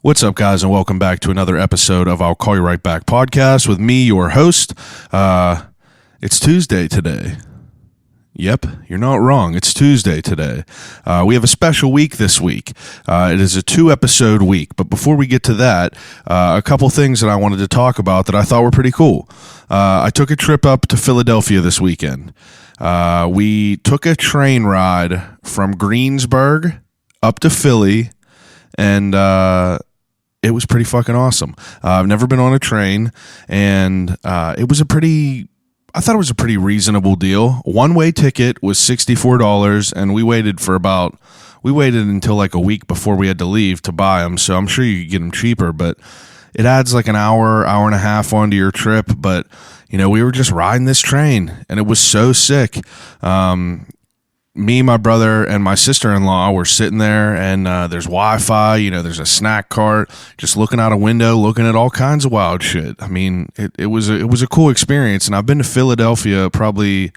What's up, guys, and welcome back to another episode of I'll Call You Right Back podcast with me, your host. It's Tuesday today. Yep, you're not wrong. It's Tuesday today. We have a special week this week. It is a 2-episode week. But before we get to that, a couple things that I wanted to talk about that I thought were pretty cool. I took a trip up to Philadelphia this weekend. We took a train ride from Greensburg up to Philly, and it was pretty fucking awesome. I've never been on a train, and it was I thought it was a pretty reasonable deal. One-way ticket was $64, and we waited until like a week before we had to leave to buy them, so I'm sure you could get them cheaper, but it adds like an hour and a half onto your trip. But, you know, we were just riding this train, and it was so sick. Me, my brother, and my sister-in-law were sitting there, and there's Wi-Fi, you know, there's a snack cart, just looking out a window, looking at all kinds of wild shit. I mean, it was a cool experience, and I've been to Philadelphia probably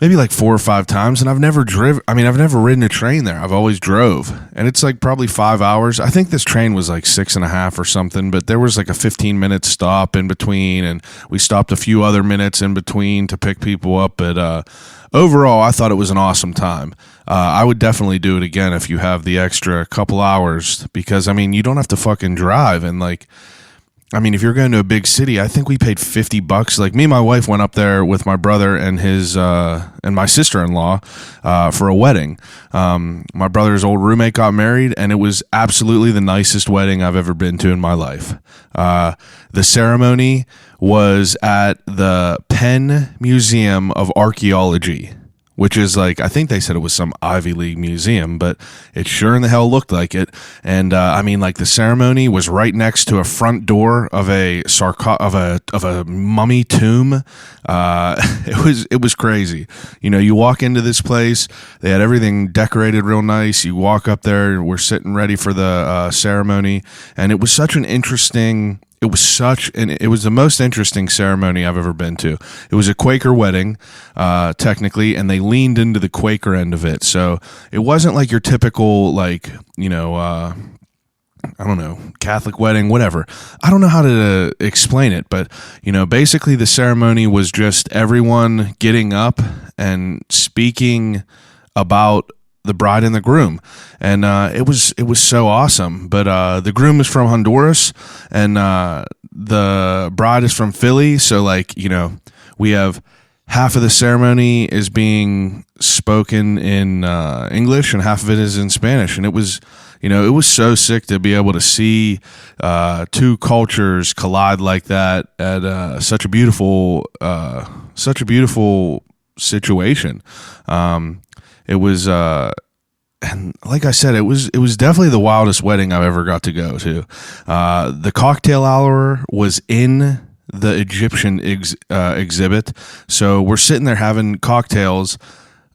maybe like 4 or 5 times, and I've never ridden a train there. I've always drove, and it's like probably 5 hours. I think this train was like 6.5 or something, but there was like a 15-minute stop in between, and we stopped a few other minutes in between to pick people up. But overall, I thought it was an awesome time. I would definitely do it again if you have the extra couple hours, because, I mean, you don't have to fucking drive, and like, I mean, if you're going to a big city, I think we paid $50. Like, me and my wife went up there with my brother and his and my sister-in-law for a wedding. My brother's old roommate got married, and it was absolutely the nicest wedding I've ever been to in my life. The ceremony was at the Penn Museum of Archaeology, which is like, I think they said it was some Ivy League museum, but it sure in the hell looked like it. And I mean, like, the ceremony was right next to a front door of a mummy tomb. It was crazy. You know, you walk into this place, they had everything decorated real nice. You walk up there, we're sitting ready for the ceremony, and it was such an interesting. It was the most interesting ceremony I've ever been to. It was a Quaker wedding, technically, and they leaned into the Quaker end of it. So it wasn't like your typical, like, you know, I don't know, Catholic wedding, whatever. I don't know how to explain it, but, you know, basically the ceremony was just everyone getting up and speaking about the bride and the groom, and it was so awesome. But the groom is from Honduras, and the bride is from Philly. So, like, you know, we have half of the ceremony is being spoken in English, and half of it is in Spanish. And it was, you know, it was so sick to be able to see two cultures collide like that at such a beautiful situation. It was, and like I said, it was definitely the wildest wedding I've ever got to go to. The cocktail hour was in the Egyptian exhibit, so we're sitting there having cocktails.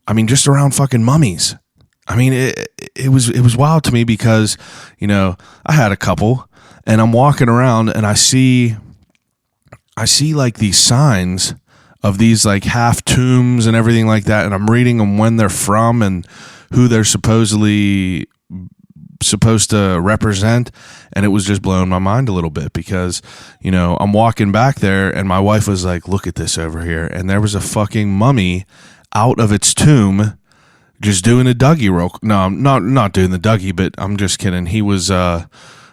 I mean, just around fucking mummies. I mean, it was wild to me because, you know, I had a couple, and I'm walking around and I see like these signs of these like half tombs and everything like that, and I'm reading them when they're from and who they're supposed to represent, and it was just blowing my mind a little bit because, you know, I'm walking back there and my wife was like, look at this over here, and there was a fucking mummy out of its tomb just doing a Dougie roll. No, I'm not doing the Dougie, but I'm just kidding. He was or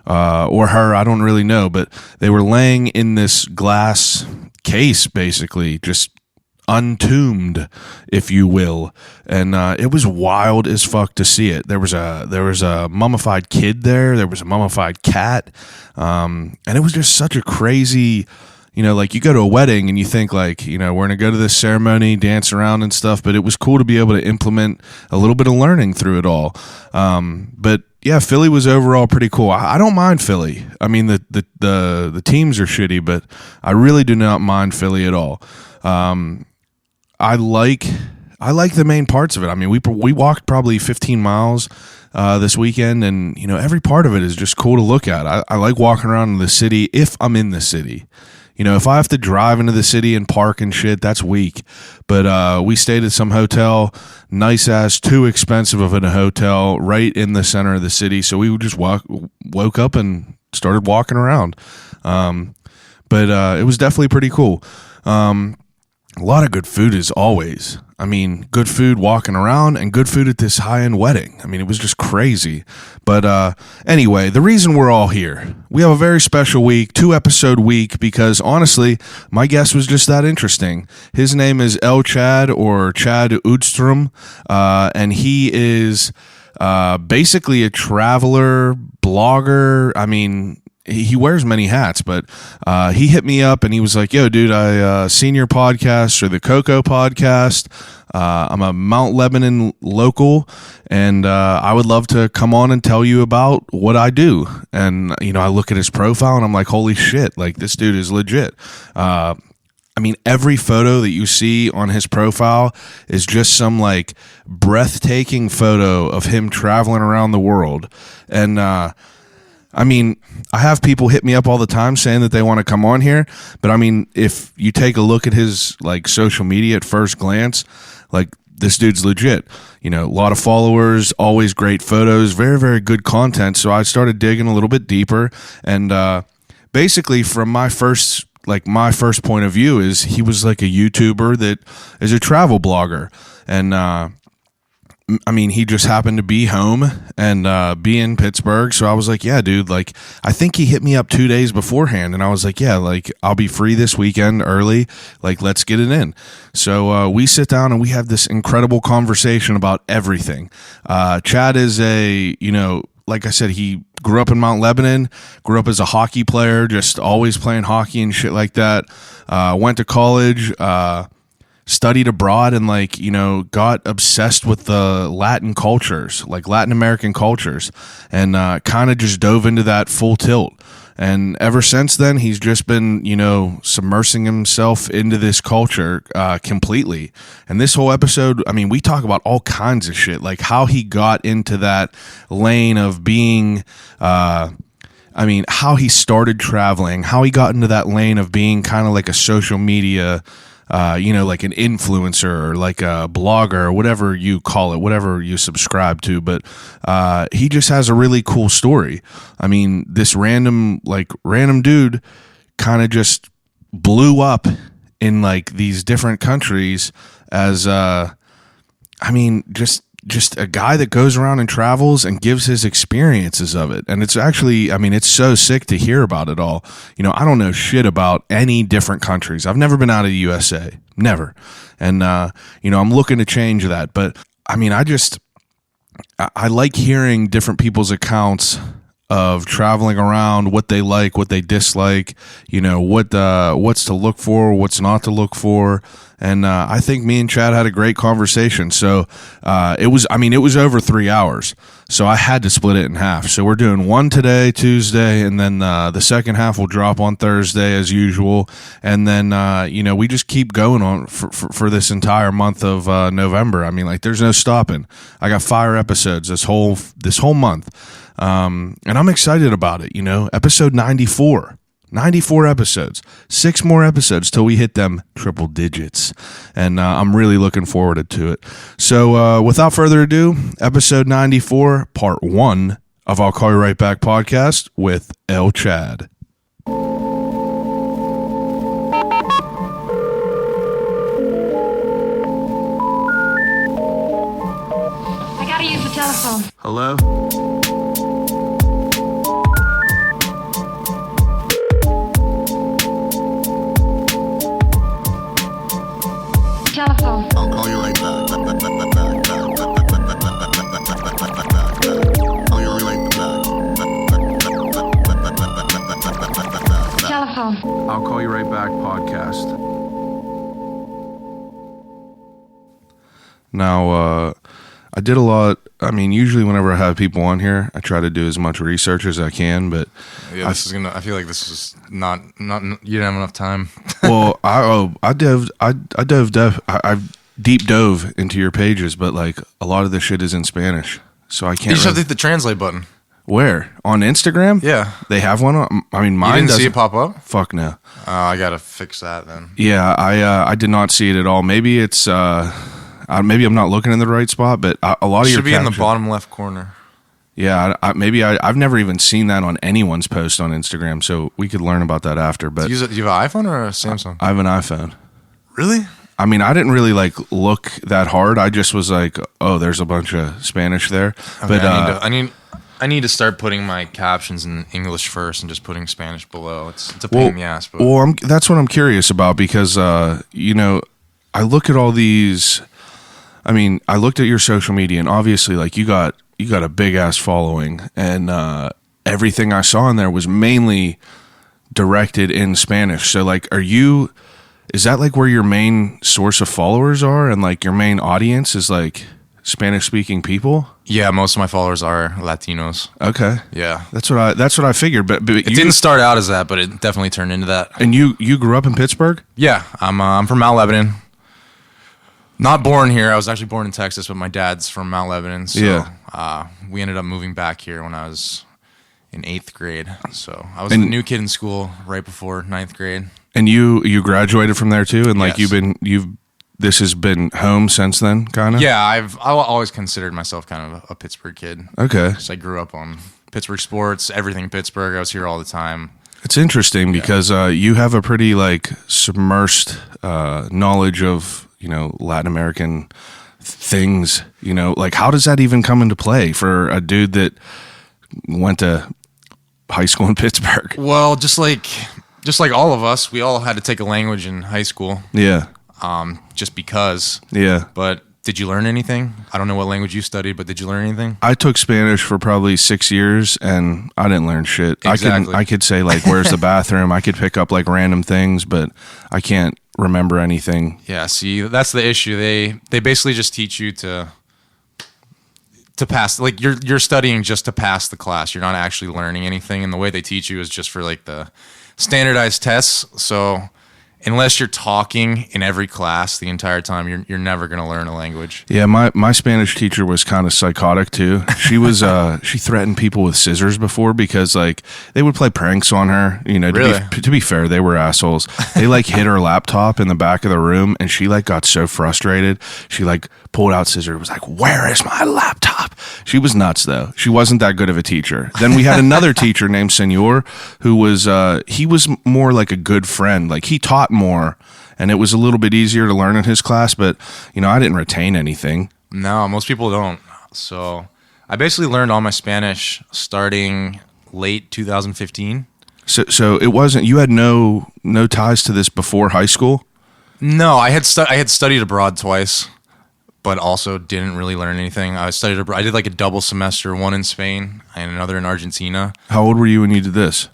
her, I don't really know, but they were laying in this glass case, basically just untombed, if you will, and it was wild as fuck to see it. There was a mummified kid there was a mummified cat, and it was just such a crazy, you know, like, you go to a wedding and you think, like, you know, we're gonna go to this ceremony, dance around and stuff, but it was cool to be able to implement a little bit of learning through it all. But yeah, Philly was overall pretty cool. I don't mind Philly. I mean, the teams are shitty, but I really do not mind Philly at all. I like the main parts of it. I mean, we walked probably 15 miles this weekend, and, you know, every part of it is just cool to look at. I like walking around in the city if I'm in the city. if I have to drive into the city and park and shit, that's weak. But we stayed at some hotel, nice ass, too expensive of a hotel, right in the center of the city. So we just woke up and started walking around. But it was definitely pretty cool. A lot of good food as always. I mean, good food walking around and good food at this high-end wedding. I mean, it was just crazy. But anyway, the reason we're all here, we have a very special week, 2-episode week, because honestly, my guest was just that interesting. His name is Chad or Chad Uddstrom, and he is basically a traveler, blogger. I mean, he wears many hats, but he hit me up and he was like, yo, dude, I seen your podcast or the Coco podcast. I'm a Mount Lebanon local, and I would love to come on and tell you about what I do. And, I look at his profile and I'm like, holy shit, like this dude is legit. I mean, every photo that you see on his profile is just some like breathtaking photo of him traveling around the world. And, I mean, I have people hit me up all the time saying that they want to come on here, but I mean, if you take a look at his like social media at first glance, like this dude's legit, a lot of followers, always great photos, very, very good content. So I started digging a little bit deeper, and basically from my first point of view is he was like a YouTuber that is a travel blogger, and I mean, he just happened to be home and be in Pittsburgh. So I was like, yeah, dude, like, I think he hit me up 2 days beforehand. And I was like, yeah, like, I'll be free this weekend early. Like, let's get it in. So we sit down and we have this incredible conversation about everything. Chad is like I said, he grew up in Mount Lebanon, grew up as a hockey player, just always playing hockey and shit like that. Went to college, studied abroad, and got obsessed with the Latin cultures, like Latin American cultures, and kind of just dove into that full tilt. And ever since then, he's just been, submersing himself into this culture completely. And this whole episode, I mean, we talk about all kinds of shit, like how he got into that lane of being, how he started traveling, how he got into that lane of being kind of like a social media like an influencer or like a blogger or whatever you call it, whatever you subscribe to. But he just has a really cool story. I mean, this random dude kind of just blew up in like these different countries as, just a guy that goes around and travels and gives his experiences of it. And it's actually, it's so sick to hear about it all. I don't know shit about any different countries. I've never been out of the USA. Never. And, I'm looking to change that. But, I like hearing different people's accounts of traveling around, what they like, what they dislike, what's to look for, what's not to look for. And I think me and Chad had a great conversation. So it was over 3 hours. So I had to split it in half. So we're doing one today, Tuesday, and then the second half will drop on Thursday as usual. And then, we just keep going on for this entire month of November. There's no stopping. I got 5 episodes this whole month. And I'm excited about it, episode 94. 94 episodes, 6 more episodes till we hit them triple digits. And I'm really looking forward to it. So without further ado, episode 94, part 1 of I'll Call You Right Back podcast with Chad. I gotta use the telephone. Hello? Telephone. I'll call you right back. Call you right back. Telephone. I'll Call You Right Back podcast. Now, I did a lot. Usually whenever I have people on here, I try to do as much research as I can, but yeah, I feel like this is not. You didn't have enough time. Well, I deep dove into your pages, but like a lot of this shit is in Spanish, so I can't. You just have to hit the translate button. Where? On Instagram? Yeah. They have one? I mean, You mine didn't see doesn't. it pop up? Fuck no. I gotta fix that then. Yeah, I did not see it at all. Maybe it's maybe I'm not looking in the right spot, but a lot It of your should be in the captions- bottom left corner. Yeah, I've never even seen that on anyone's post on Instagram, so we could learn about that after. But Do you have an iPhone or a Samsung? I have an iPhone. Really? I mean, I didn't really like look that hard. I just was like, oh, there's a bunch of Spanish there. Okay, But I need to start putting my captions in English first and just putting Spanish below. It's a pain in the ass. But that's what I'm curious about because you know, I look at all these. I mean, I looked at your social media, and obviously, like you got a big ass following, and everything I saw in there was mainly directed in Spanish. So, like, is that like where your main source of followers are, and like your main audience is like Spanish speaking people? yeah, most of my followers are Latinos. Okay, Yeah. that's what I figured. But It didn't start out as that, but it definitely turned into that. And you grew up in Pittsburgh? Yeah, I'm from Mount Lebanon. Not born here. I was actually born in Texas, but my dad's from Mount Lebanon. So Yeah. we ended up moving back here when I was in 8th grade. So I was the new kid in school right before 9th grade. And you graduated from there too, and like Yes. this has been home since then, kind of. Yeah, I've always considered myself kind of a Pittsburgh kid. Okay. So I grew up on Pittsburgh sports, everything Pittsburgh. I was here all the time. It's interesting because you have a pretty like submersed knowledge of Latin American things. Like how does that even come into play for a dude that went to high school in Pittsburgh? Well, just like all of us, we all had to take a language in high school. Yeah. Just because. Yeah. But did you learn anything? I don't know what language you studied, but did you learn anything? I took Spanish for probably 6 years and I didn't learn shit. Exactly. I could say like, where's the bathroom? I could pick up like random things, but I can't remember anything. Yeah, see, that's the issue. They basically just teach you to pass. Like you're studying just to pass the class. You're not actually learning anything, and the way they teach you is just for like the standardized tests. So unless you're talking in every class the entire time, you're never going to learn a language. Yeah, my Spanish teacher was kind of psychotic too. She was she threatened people with scissors before because like they would play pranks on her. Really? To be fair, they were assholes. They like hit her laptop in the back of the room, and she like got so frustrated. She like pulled out scissors. Was like, "Where is my laptop?" She was nuts though. She wasn't that good of a teacher. Then we had another teacher named Senor who was he was more like a good friend. Like he taught more, and it was a little bit easier to learn in his class, but I didn't retain anything. No, most people don't. So I basically learned all my Spanish starting late 2015. So it wasn't, you had no ties to this before high school? No, I had studied abroad twice, but also didn't really learn anything. I studied abroad. I did like a double semester, one in Spain and another in Argentina. How old were you when you did this?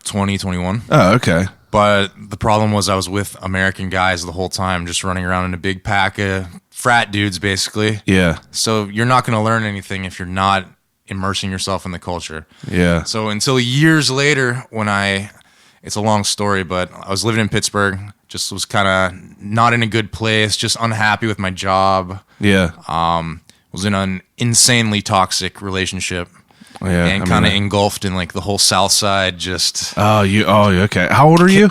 21. Oh, okay. But the problem was I was with American guys the whole time, just running around in a big pack of frat dudes, basically. Yeah. So you're not going to learn anything if you're not immersing yourself in the culture. Yeah. So until years later, it's a long story, but I was living in Pittsburgh, just was kind of not in a good place, just unhappy with my job. Yeah. Was in an insanely toxic relationship. Yeah. And kind of engulfed in like the whole South Side. Just okay. How old are you?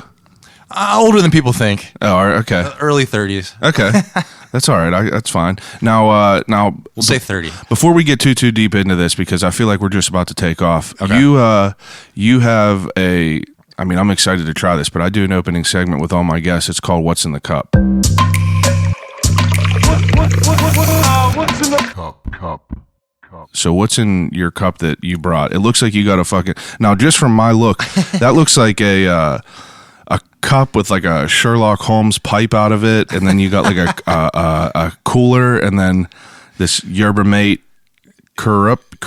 older than people think. Oh, okay. Early 30s. Okay. That's all right. That's fine. Now, We'll say 30. Before we get too deep into this, because I feel like we're just about to take off. Okay. You have a. I mean, I'm excited to try this, but I do an opening segment with all my guests. It's called "What's in the Cup." What's in the cup? So what's in your cup that you brought? It looks like you got a fucking. Now, just from my look, that looks like a cup with like a Sherlock Holmes pipe out of it, and then you got like a cooler, and then this yerba mate Kurupi.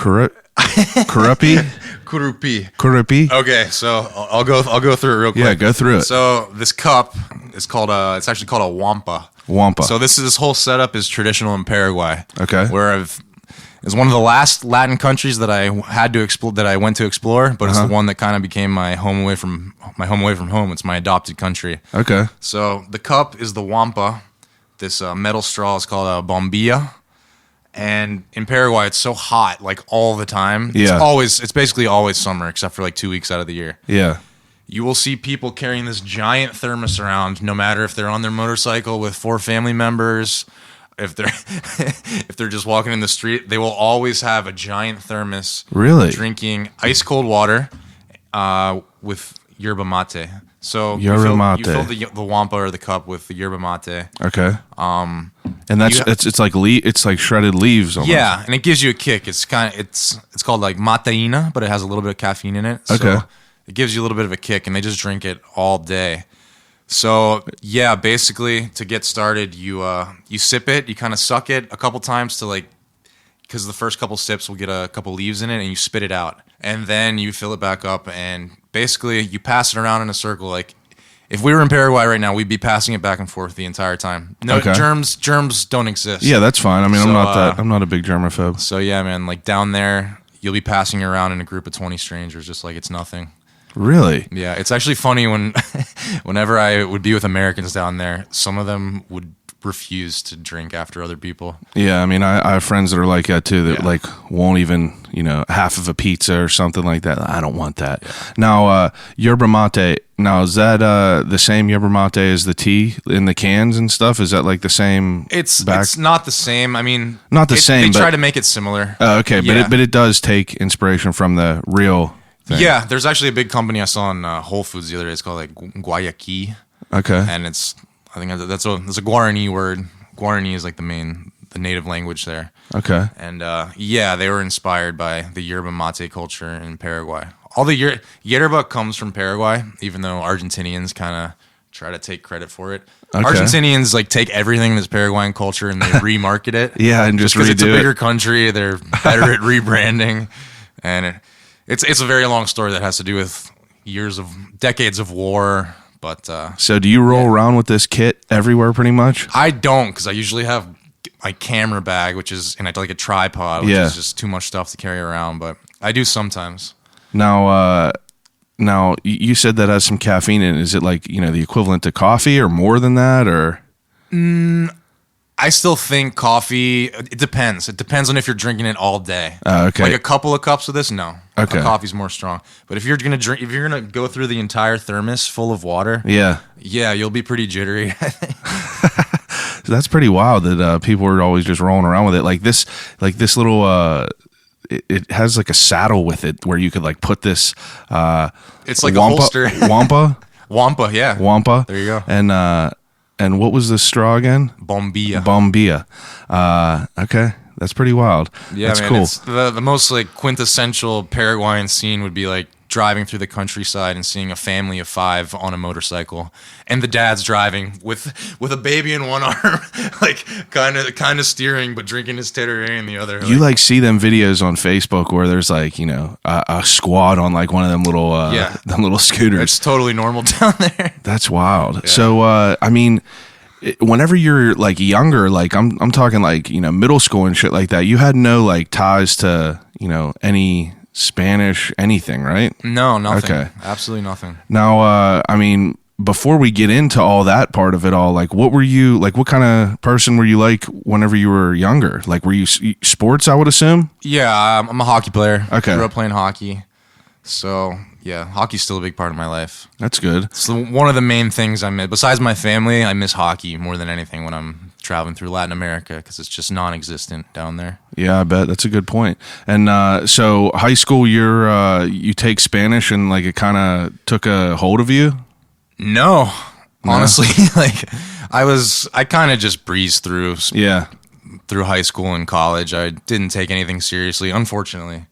Okay, so I'll go through it real quick. Yeah, go through it. So this cup is called it's actually called a wampa. Wampa. So this whole setup is traditional in Paraguay. Okay. Where it's one of the last Latin countries that I had to explore, that I went to explore, but it's the one that kind of became my home away from home. It's my adopted country. Okay. So the cup is the wampa. This metal straw is called a bombilla, And in Paraguay, it's so hot, like all the time. Yeah. It's basically always summer, except for like 2 weeks out of the year. Yeah. You will see people carrying this giant thermos around, no matter if they're on their motorcycle with 4 family members, if they're if they're just walking in the street, they will always have a giant thermos. Really? Drinking ice cold water with yerba mate. So Yerba mate. You fill the wampa or the cup with the yerba mate. Okay. And that's it's like it's like shredded leaves almost. Yeah, and it gives you a kick. It's called like mateína, but it has a little bit of caffeine in it. So Okay. it gives you a little bit of a kick, and they just drink it all day. So yeah, basically to get started, you sip it, you kind of suck it a couple times to like, because the first couple sips will get a couple leaves in it, and you spit it out, and then you fill it back up, and basically you pass it around in a circle. Like if we were in Paraguay right now, we'd be passing it back and forth the entire time. No Okay. germs don't exist. Yeah, that's fine. I mean, So, I'm not a big germaphobe. So yeah, man, like down there, you'll be passing it around in a group of 20 strangers, just like it's nothing. Really? Yeah, it's actually funny whenever I would be with Americans down there, some of them would refuse to drink after other people. Yeah, I mean, I have friends that are like that too, that Yeah. like won't even, half of a pizza or something like that. I don't want that. Yeah. Now, yerba mate, now is that the same yerba mate as the tea in the cans and stuff? Is that like the same? It's not the same. I mean, Not the same, They but- try to make it similar. Okay, Yeah. but it does take inspiration from the real thing. Yeah, there's actually a big company I saw in Whole Foods the other day. It's called like Guayaquil, Okay. and I think that's a Guarani word. Guarani is like the native language there. Okay. And yeah, they were inspired by the yerba mate culture in Paraguay. All the yerba comes from Paraguay, even though Argentinians kind of try to take credit for it. Okay. Argentinians like take everything that's Paraguayan culture and they remarket it. Yeah, and just because it's a redo it. bigger country, they're better at rebranding, and it's a very long story that has to do with decades of war. But So do you roll around with this kit everywhere pretty much? I don't, because I usually have my camera bag, and I like a tripod, which Yeah. is just too much stuff to carry around. But I do sometimes. Now, you said that has some caffeine in it. Is it like, the equivalent to coffee or more than that or? I still think coffee. It depends. It depends on if you're drinking it all day. Okay. Like a couple of cups of this, no. Okay. Coffee's more strong. But if you're gonna go through the entire thermos full of water, Yeah. you'll be pretty jittery. So that's pretty wild that people are always just rolling around with it. Like this little, it has like a saddle with it where you could like put this. It's like a holster. Wampa. Wampa, yeah. Wampa. There you go. And what was the straw again? Bombilla. Bombilla. Okay, that's pretty wild. Yeah, that's man. cool. It's the most like quintessential Paraguayan scene would be like driving through the countryside and seeing a family of 5 on a motorcycle, and the dad's driving with a baby in one arm, like kind of steering, but drinking his Tereré in the other. You like see them videos on Facebook where there's like a squad on like one of them little them little scooters. It's totally normal down there. That's wild. So I mean, whenever you're like younger, like I'm talking like middle school and shit like that, you had no like ties to any Spanish anything, right? No, nothing. Okay. Absolutely nothing. Now, I mean, before we get into all that part of it all, like what kind of person were you like whenever you were younger? Like were you sports, I would assume? Yeah, I'm a hockey player. Okay. Grew up playing hockey. So, yeah, hockey's still a big part of my life. That's good. It's one of the main things I miss. Besides my family, I miss hockey more than anything when I'm traveling through Latin America because it's just non-existent down there. Yeah, I bet. That's a good point. And so high school, you take Spanish and like it kind of took a hold of you? No. Honestly, like I kind of just breezed through high school and college. I didn't take anything seriously, unfortunately.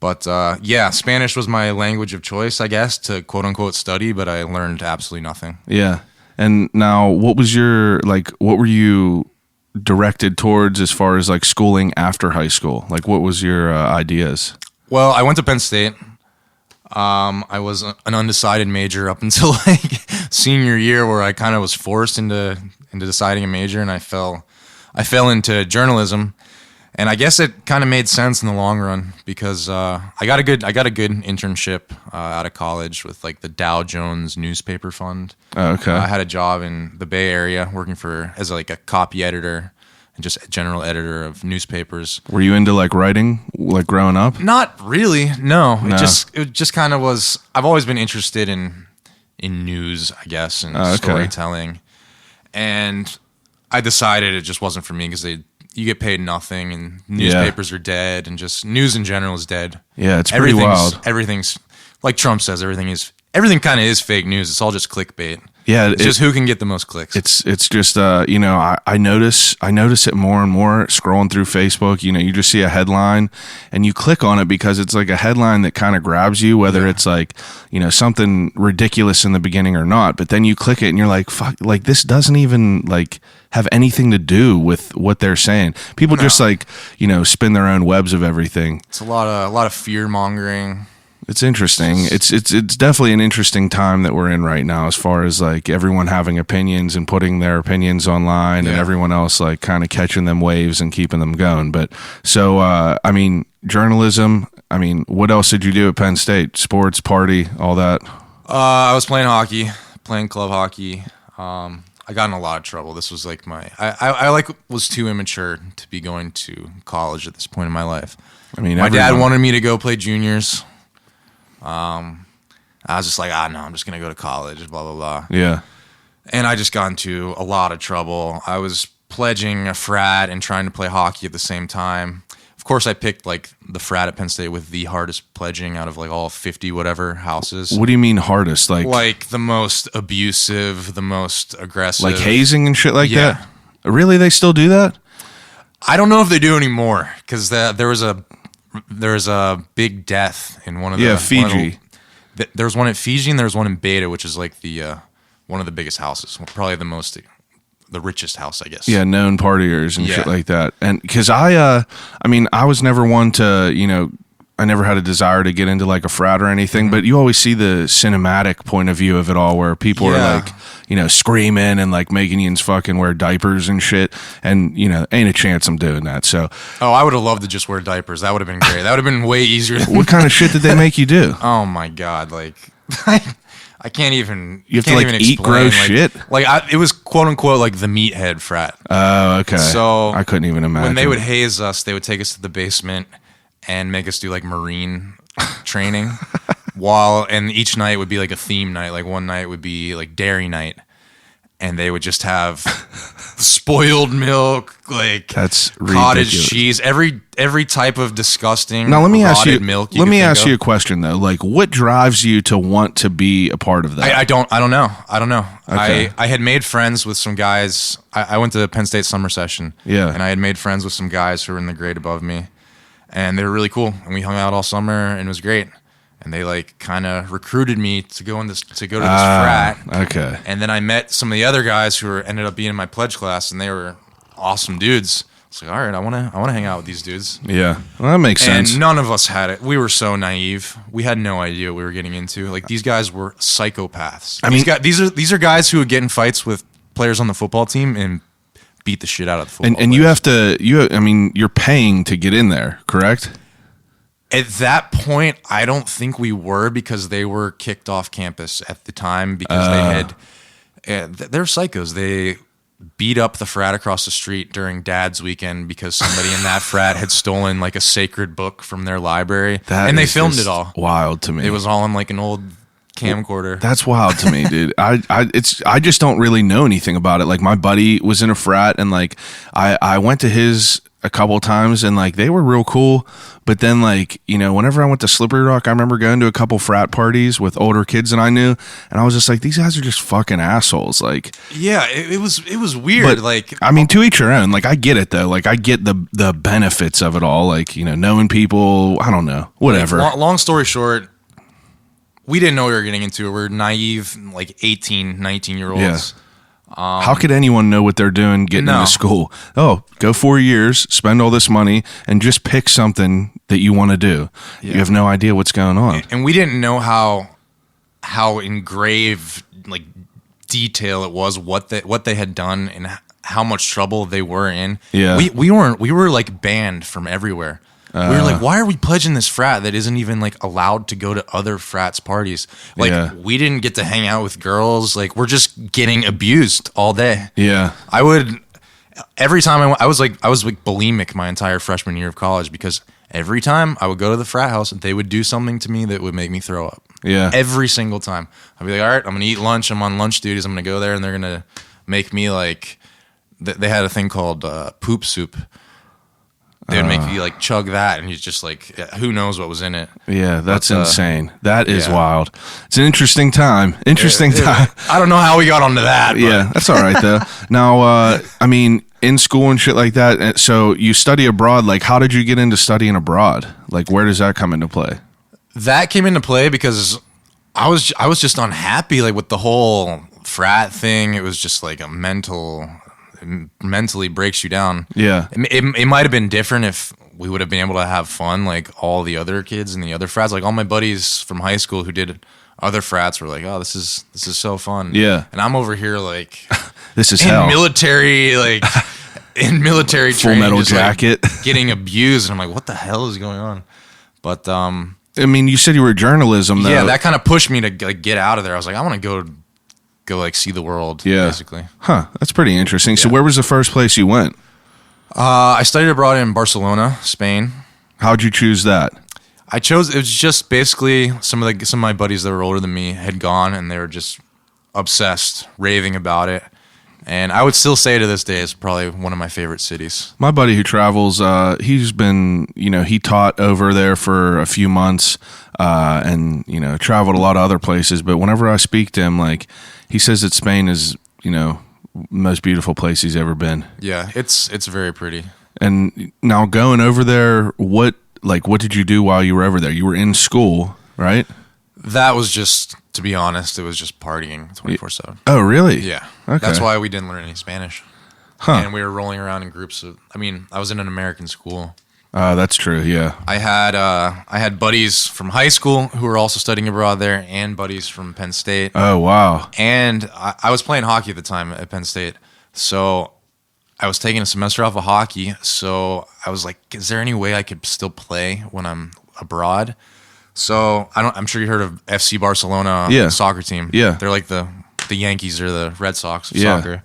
But yeah, Spanish was my language of choice, I guess, to quote unquote study, but I learned absolutely nothing. Yeah. And now what were you directed towards as far as like schooling after high school? Like what was your ideas? Well, I went to Penn State. I was an undecided major up until like senior year, where I kind of was forced into deciding a major, and I fell into journalism. And I guess it kind of made sense in the long run because I got a good internship out of college with like the Dow Jones Newspaper Fund. Oh, okay. I had a job in the Bay Area working as like a copy editor and just general editor of newspapers. Were you into like writing, like growing up? Not really. No. No. It just kind of was. I've always been interested in news, I guess, and storytelling. And I decided it just wasn't for me because you get paid nothing, and newspapers are dead, and just news in general is dead. Yeah, it's pretty wild. Everything's like Trump says. Everything kind of is fake news. It's all just clickbait. Yeah, it's just who can get the most clicks. It's just I notice it more and more scrolling through Facebook. You just see a headline and you click on it because it's like a headline that kind of grabs you, whether it's like something ridiculous in the beginning or not. But then you click it and you're like, fuck, like this doesn't even like have anything to do with what they're saying. People just like spin their own webs of everything. It's a lot of fear mongering. It's interesting. It's definitely an interesting time that we're in right now, as far as like everyone having opinions and putting their opinions online, and everyone else like kind of catching them waves and keeping them going. But so, I mean, journalism. I mean, what else did you do at Penn State? Sports, party, all that. I was playing hockey, playing club hockey. I got in a lot of trouble. This was like I was too immature to be going to college at this point in my life. I mean, my dad wanted me to go play juniors. I was just like, no, I'm just going to go to college, blah, blah, blah. Yeah. And I just got into a lot of trouble. I was pledging a frat and trying to play hockey at the same time. Of course, I picked like the frat at Penn State with the hardest pledging out of like all 50 whatever houses. What do you mean hardest? Like the most abusive, the most aggressive. Like hazing and shit like that? Really? They still do that? I don't know if they do anymore, because there was a big death in one of the Fiji. There was one at Fiji and there was one in Beta, which is like the one of the biggest houses, probably the richest house, I guess. Yeah, known partiers and shit like that. And because I was never one to I never had a desire to get into like a frat or anything, but you always see the cinematic point of view of it all, where people are like, screaming and like making you fucking wear diapers and shit. And, ain't a chance I'm doing that. So, I would have loved to just wear diapers. That would have been great. That would have been way easier. What kind of shit did they make you do? Oh my God. Like, I can't even. You have to like eat gross shit. It was quote unquote like the meathead frat. Oh, okay. So I couldn't even imagine. When they would haze us, they would take us to the basement and make us do like Marine training, and each night would be like a theme night. Like one night would be like dairy night, and they would just have spoiled milk, like that's cottage ridiculous. Cheese, every type of disgusting. Now let me ask you. Milk let me ask you a question though. Like, what drives you to want to be a part of that? I don't know. Okay. I had made friends with some guys. I went to the Penn State summer session. Yeah, and I had made friends with some guys who were in the grade above me. And they were really cool, and we hung out all summer, and it was great. And they like kind of recruited me to go to this frat. Okay. And then I met some of the other guys who ended up being in my pledge class, and they were awesome dudes. It's like, all right, I want to hang out with these dudes. Yeah, well, that makes sense. And none of us had it. We were so naive. We had no idea what we were getting into. Like these guys were psychopaths. I mean, these are guys who would get in fights with players on the football team and beat the shit out of the football. And you have to. You're paying to get in there, correct? At that point, I don't think we were, because they were kicked off campus at the time because they're psychos. They beat up the frat across the street during Dad's weekend because somebody in that frat had stolen like a sacred book from their library, and they filmed it all. Wild to me. It was all in like an old camcorder. That's wild to me, dude. I just don't really know anything about it. Like my buddy was in a frat, and like I went to his a couple times, and like they were real cool. But then like, whenever I went to Slippery Rock, I remember going to a couple frat parties with older kids than I knew, and I was just like, these guys are just fucking assholes. Like, yeah, it was weird. But, like, I mean, to each your own. Like, I get it though. Like, I get the benefits of it all. Like, knowing people. I don't know, whatever. Long story short, we didn't know what we were getting into. We were naive, like 18, 19-year-olds. Yeah. How could anyone know what they're doing getting into school? Oh, go 4 years, spend all this money, and just pick something that you want to do. Yeah. You have no idea what's going on. And we didn't know how engraved, like, detail it was, what they had done and how much trouble they were in. Yeah. We were like banned from everywhere. We were like, why are we pledging this frat that isn't even like allowed to go to other frats parties? Like, we didn't get to hang out with girls. Like, we're just getting abused all day. Yeah. every time I was like bulimic my entire freshman year of college, because every time I would go to the frat house, they would do something to me that would make me throw up. Yeah. Every single time. I'd be like, all right, I'm going to eat lunch. I'm on lunch duties. I'm going to go there, and they're going to make me like, they had a thing called poop soup. They would make you like chug that, and you just like, who knows what was in it. Yeah, that's insane. That is wild. It's an interesting time. I don't know how we got onto that. But. Yeah, that's all right though. Now, I mean, in school and shit like that, so you study abroad. Like, how did you get into studying abroad? Like, where does that come into play? That came into play because I was just unhappy like with the whole frat thing. It was just like mentally breaks you down. Yeah. It might have been different if we would have been able to have fun like all the other kids in the other frats. Like all my buddies from high school who did other frats were like, oh, this is so fun. Yeah. And I'm over here like this is hell. Military like in military Full training, metal just, jacket. like, getting abused, and I'm like, what the hell is going on? But I mean, you said you were journalism, though. Yeah, that kind of pushed me to like get out of there. I was like, I want to go like see the world. Yeah, basically. Huh? That's pretty interesting. Yeah. So, where was the first place you went? I studied abroad in Barcelona, Spain. How'd you choose that? It was just basically some of my buddies that were older than me had gone, and they were just obsessed, raving about it. And I would still say to this day, it's probably one of my favorite cities. My buddy who travels, he's been, he taught over there for a few months, and, traveled a lot of other places. But whenever I speak to him, like, he says that Spain is, most beautiful place he's ever been. Yeah, it's very pretty. And now going over there, what did you do while you were over there? You were in school, right? That was just, to be honest, it was just partying 24/7. Oh, really? Yeah. Okay. That's why we didn't learn any Spanish. Huh. And we were rolling around in groups of, I was in an American school. That's true, yeah. I had buddies from high school who were also studying abroad there, and buddies from Penn State. Oh, wow. And I was playing hockey at the time at Penn State. So I was taking a semester off of hockey. So I was like, is there any way I could still play when I'm abroad? So I'm sure you heard of FC Barcelona soccer team. Yeah. They're like the Yankees or the Red Sox of soccer.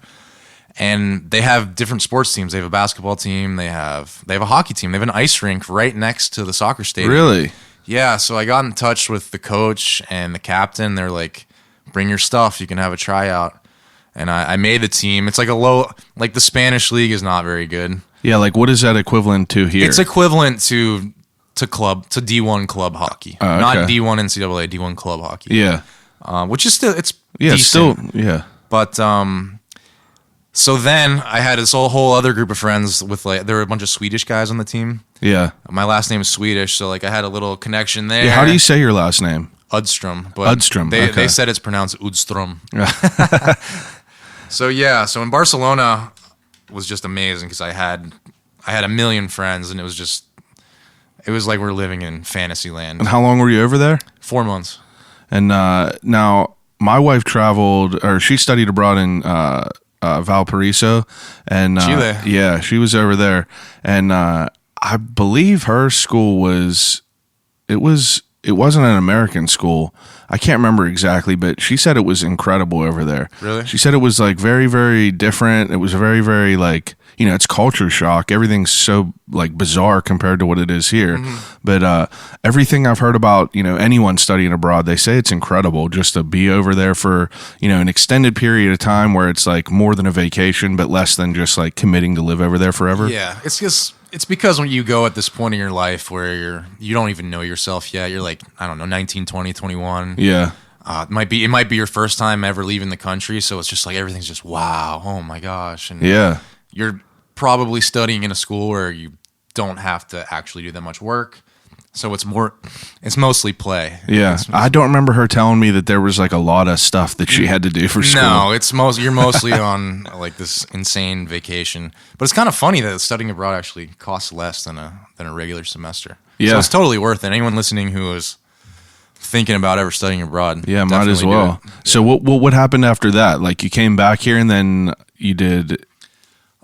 And they have different sports teams. They have a basketball team. They have a hockey team. They have an ice rink right next to the soccer stadium. Really? Yeah. So I got in touch with the coach and the captain. They're like, bring your stuff. You can have a tryout. And I made the team. It's like the Spanish league is not very good. Yeah. Like, what is that equivalent to here? It's equivalent to D1 club hockey. Okay. Not D1 NCAA, D1 club hockey. Yeah. Which is still, it's decent. Still, yeah. But, so then I had this whole other group of friends with there were a bunch of Swedish guys on the team. Yeah. My last name is Swedish, so like I had a little connection there. Yeah, how do you say your last name? Uddstrom. But Uddstrom. They said it's pronounced Uddstrom. So in Barcelona was just amazing because I had a million friends, and it was like we're living in fantasy land. And how long were you over there? 4 months. And now my wife traveled, or she studied abroad in Valparaiso, and Chile. Yeah, she was over there, and I believe her school it wasn't an American school. I can't remember exactly, but she said it was incredible over there. Really? She said it was like very, very different. It was very, very like, it's culture shock. Everything's so like bizarre compared to what it is here. Mm-hmm. But everything I've heard about, anyone studying abroad, they say it's incredible just to be over there for, an extended period of time where it's like more than a vacation, but less than just like committing to live over there forever. Yeah. It's because when you go at this point in your life where you don't even know yourself yet, you're like, I don't know, 19, 20, 21. Yeah. It might be your first time ever leaving the country. So it's just like, everything's just, wow. Oh my gosh. And you're probably studying in a school where you don't have to actually do that much work. So it's mostly play. Yeah. I don't remember her telling me that there was like a lot of stuff that she had to do for school. No, you're mostly on like this insane vacation. But it's kind of funny that studying abroad actually costs less than a regular semester. Yeah. So it's totally worth it. Anyone listening who is thinking about ever studying abroad. Yeah, might as well. Yeah. So what happened after that? Like you came back here and then you did...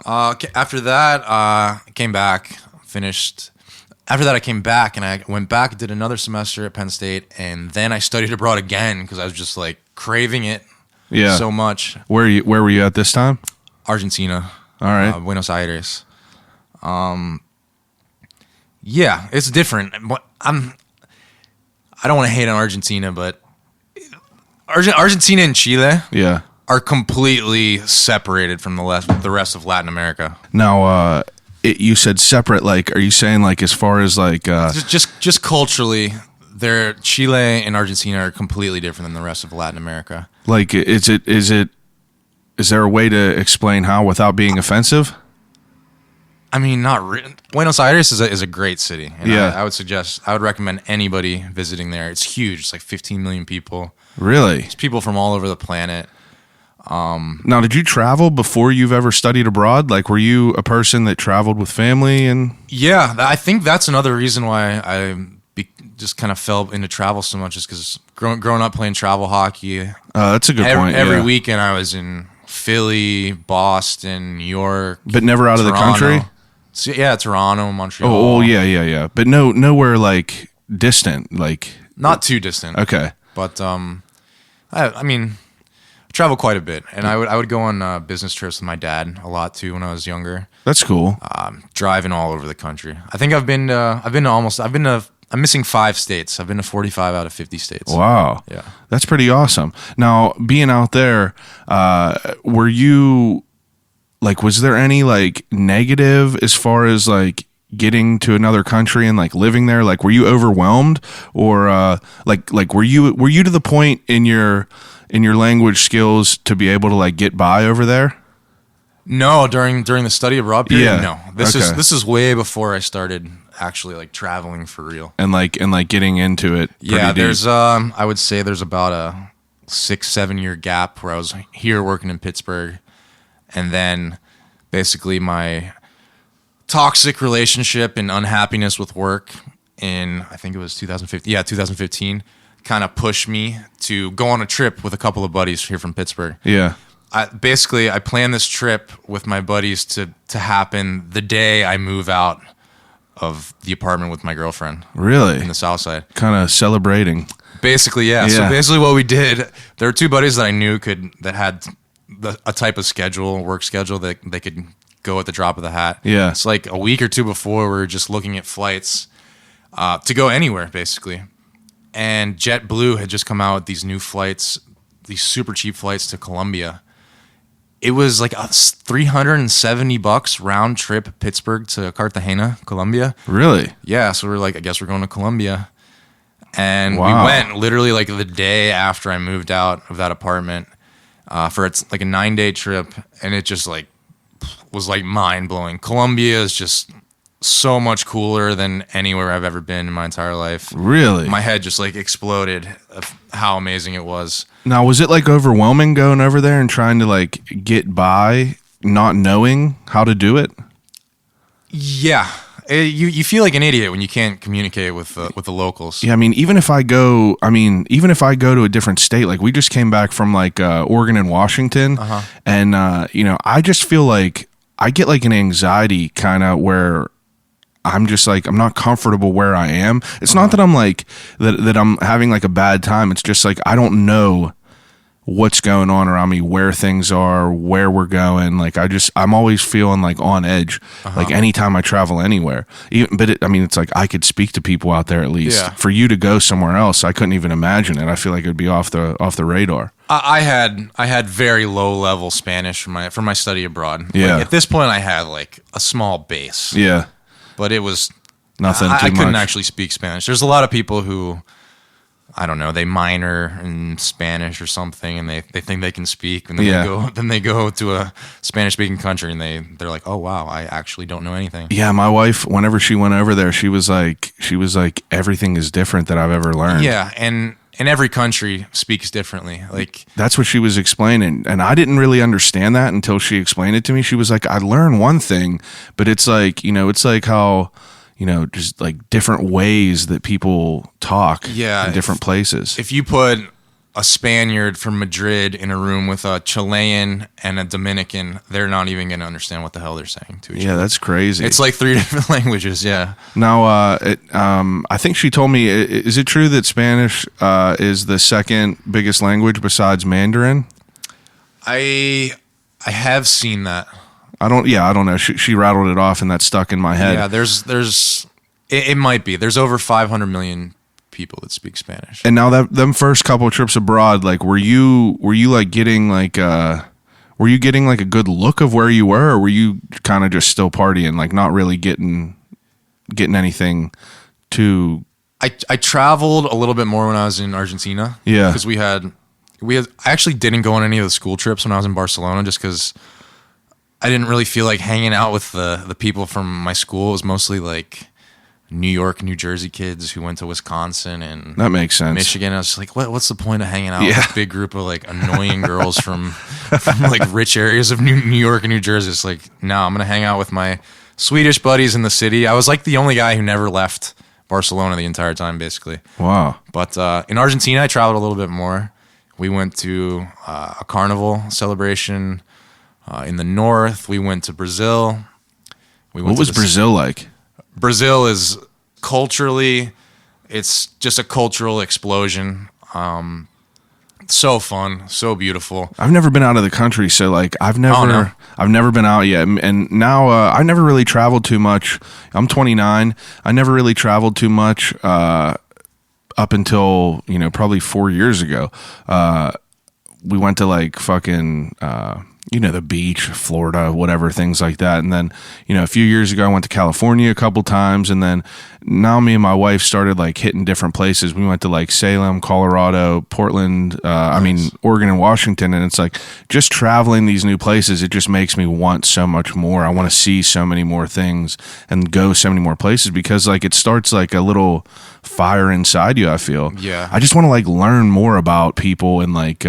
After that, I came back, finished... After that, I came back, and I went back, did another semester at Penn State, and then I studied abroad again because I was just like craving it so much. Where were you at this time? Argentina. All right. Buenos Aires. Yeah, it's different. I don't want to hate on Argentina, but Argentina and Chile Yeah. are completely separated from the rest of Latin America. Now, you said separate. Like, are you saying like as far as like? Just culturally, Chile and Argentina are completely different than the rest of Latin America. Like, is there a way to explain how without being offensive? I mean, not really. Buenos Aires is a great city. And Yeah. I would recommend anybody visiting there. It's huge. It's like 15 million people. Really? It's people from all over the planet. Now, did you travel before you've ever studied abroad? Like, were you a person that traveled with family and? Yeah, I think that's another reason why I just kind of fell into travel so much is because growing up playing travel hockey. That's a good point. Every yeah. weekend I was in Philly, Boston, New York. But never out of the Toronto. country? So, yeah, Toronto, Montreal. Oh, yeah. But nowhere like distant, like Not too distant. okay. But I mean, I travel quite a bit, and I would go on business trips with my dad a lot too when I was younger. That's cool. Driving all over the country. I think I'm missing 5 states. I've been to 45 out of 50 states. Wow. Yeah. That's pretty awesome. Now, being out there, were you like, was there any like negative as far as like getting to another country and like living there? Like, were you overwhelmed or like were you to the point in your language skills to be able to like get by over there? No, during the study abroad period, Yeah. no. This Okay. is way before I started actually like traveling for real. And like getting into it. Yeah, pretty deep. there's I would say there's about a 6-7 year gap where I was here working in Pittsburgh, and then basically my toxic relationship and unhappiness with work in, I think it was 2015. Yeah, 2015 kind of pushed me to go on a trip with a couple of buddies here from Pittsburgh. Yeah. I planned this trip with my buddies to happen the day I move out of the apartment with my girlfriend Really? in the South Side. Kind of celebrating. Basically, yeah. So basically what we did, there were 2 buddies that I knew that had a type of work schedule that they could go at the drop of the hat. Yeah. It's like a week or 2 before we were just looking at flights to go anywhere, basically. And JetBlue had just come out with these new flights, these super cheap flights to Colombia. It was like $370 round trip Pittsburgh to Cartagena, Colombia. Really? Yeah, so we're like, I guess we're going to Colombia. And Wow. we went literally like the day after I moved out of that apartment for it's like a 9-day trip, and it just like was like mind blowing. Colombia is just so much cooler than anywhere I've ever been in my entire life. Really? My head just like exploded of how amazing it was. Now, was it like overwhelming going over there and trying to like get by, not knowing how to do it? Yeah. You feel like an idiot when you can't communicate with the locals. Yeah, I mean, even if I go to a different state, like we just came back from like Oregon and Washington, and I just feel like I get like an anxiety kind of where I'm just like, I'm not comfortable where I am. It's not that I'm like that I'm having like a bad time. It's just like I don't know what's going on around me, where things are, where we're going. Like I'm always feeling like on edge, like anytime I travel anywhere. It's like I could speak to people out there at least. Yeah. For you to go somewhere else, I couldn't even imagine it. I feel like it would be off the radar. I had very low level Spanish for my study abroad. Yeah. Like, at this point, I had like a small base. Yeah. But it was Nothing too I couldn't much. actually speak Spanish. There's a lot of people who, I don't know, they minor in Spanish or something, and they think they can speak, and then they go to a Spanish speaking country, and they're like, oh wow, I actually don't know anything. Yeah, my wife, whenever she went over there, she was like, everything is different that I've ever learned. Yeah, and every country speaks differently. Like that's what she was explaining, and I didn't really understand that until she explained it to me. She was like, I learned one thing, but it's like, it's like how, just like different ways that people talk in different places. If you put a Spaniard from Madrid in a room with a Chilean and a Dominican, they're not even going to understand what the hell they're saying to each other. Yeah, that's crazy. It's like 3 different languages, yeah. Now, I think she told me, is it true that Spanish is the second biggest language besides Mandarin? I have seen that. I don't know. She rattled it off, and that stuck in my head. Yeah, it might be. There's over 500 million people that speak Spanish. And now that them first couple of trips abroad, like, were you like getting like were you getting like a good look of where you were, or were you kind of just still partying, like not really getting anything to? I traveled a little bit more when I was in Argentina. Yeah, because I actually didn't go on any of the school trips when I was in Barcelona, just because I didn't really feel like hanging out with the people from my school. It was mostly like New York, New Jersey kids who went to Wisconsin and that makes sense. Michigan. I was just like, what's the point of hanging out with a big group of like annoying girls from like rich areas of New York and New Jersey? It's like, no, I'm gonna hang out with my Swedish buddies in the city. I was like the only guy who never left Barcelona the entire time, basically. Wow. But in Argentina, I traveled a little bit more. We went to a carnival celebration in the north. We went to Brazil. What was Brazil like? Brazil is culturally, it's just a cultural explosion. So fun, so beautiful. I've never been out of the country, so like I've never been out yet, and now I never really traveled too much. I'm 29. I never really traveled too much up until probably 4 years ago. We went to like fucking the beach, Florida, whatever, things like that. And then, a few years ago, I went to California a couple times. And then now me and my wife started like hitting different places. We went to like Salem, Colorado, Portland, Nice. Oregon and Washington. And it's like just traveling these new places, it just makes me want so much more. I want to see so many more things and go so many more places because like it starts like a little fire inside you, I feel. Yeah. I just want to like learn more about people and like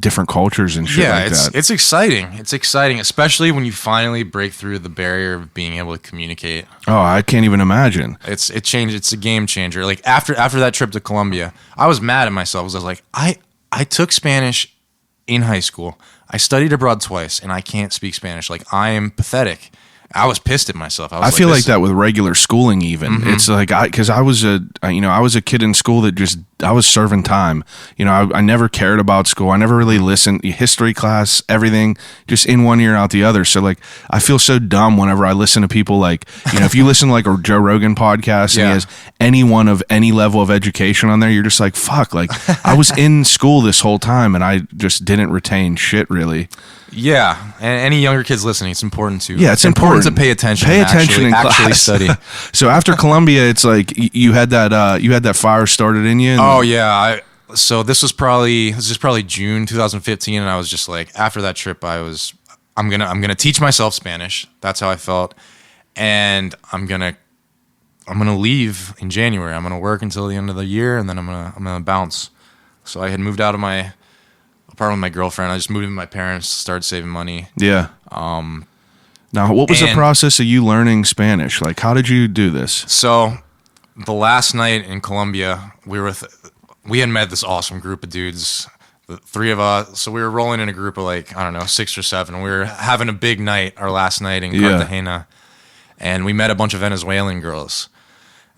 different cultures and shit like that. It's exciting. It's exciting, especially when you finally break through the barrier of being able to communicate. Oh, I can't even imagine. It's a game changer. Like after that trip to Colombia, I was mad at myself. I was like, I took Spanish in high school. I studied abroad twice, and I can't speak Spanish. Like, I am pathetic. I was pissed at myself. I feel like that with regular schooling even. Mm-hmm. It's like because I was a kid in school that I was serving time. I never cared about school. I never really listened. History class, everything, just in one ear out the other. So like I feel so dumb whenever I listen to people like, if you listen to like a Joe Rogan podcast and he has anyone of any level of education on there, you're just like, fuck, like I was in school this whole time and I just didn't retain shit really. Yeah, and any younger kids listening, it's important to. Yeah, it's important to pay attention. Pay attention in actually class. Study. So after Columbia, it's like you had that fire started in you. Oh yeah, so this is probably June 2015, and I was just like, after that trip, I'm gonna teach myself Spanish. That's how I felt, and I'm gonna leave in January. I'm gonna work until the end of the year, and then I'm gonna bounce. So I had moved out of my apartment with my girlfriend. I just moved in with my parents, started saving money. Yeah. Now, what was the process of you learning Spanish? Like, how did you do this? So, the last night in Colombia, we had met this awesome group of dudes, the three of us. So we were rolling in a group of like, I don't know, 6 or 7. We were having a big night, our last night in Cartagena, and we met a bunch of Venezuelan girls.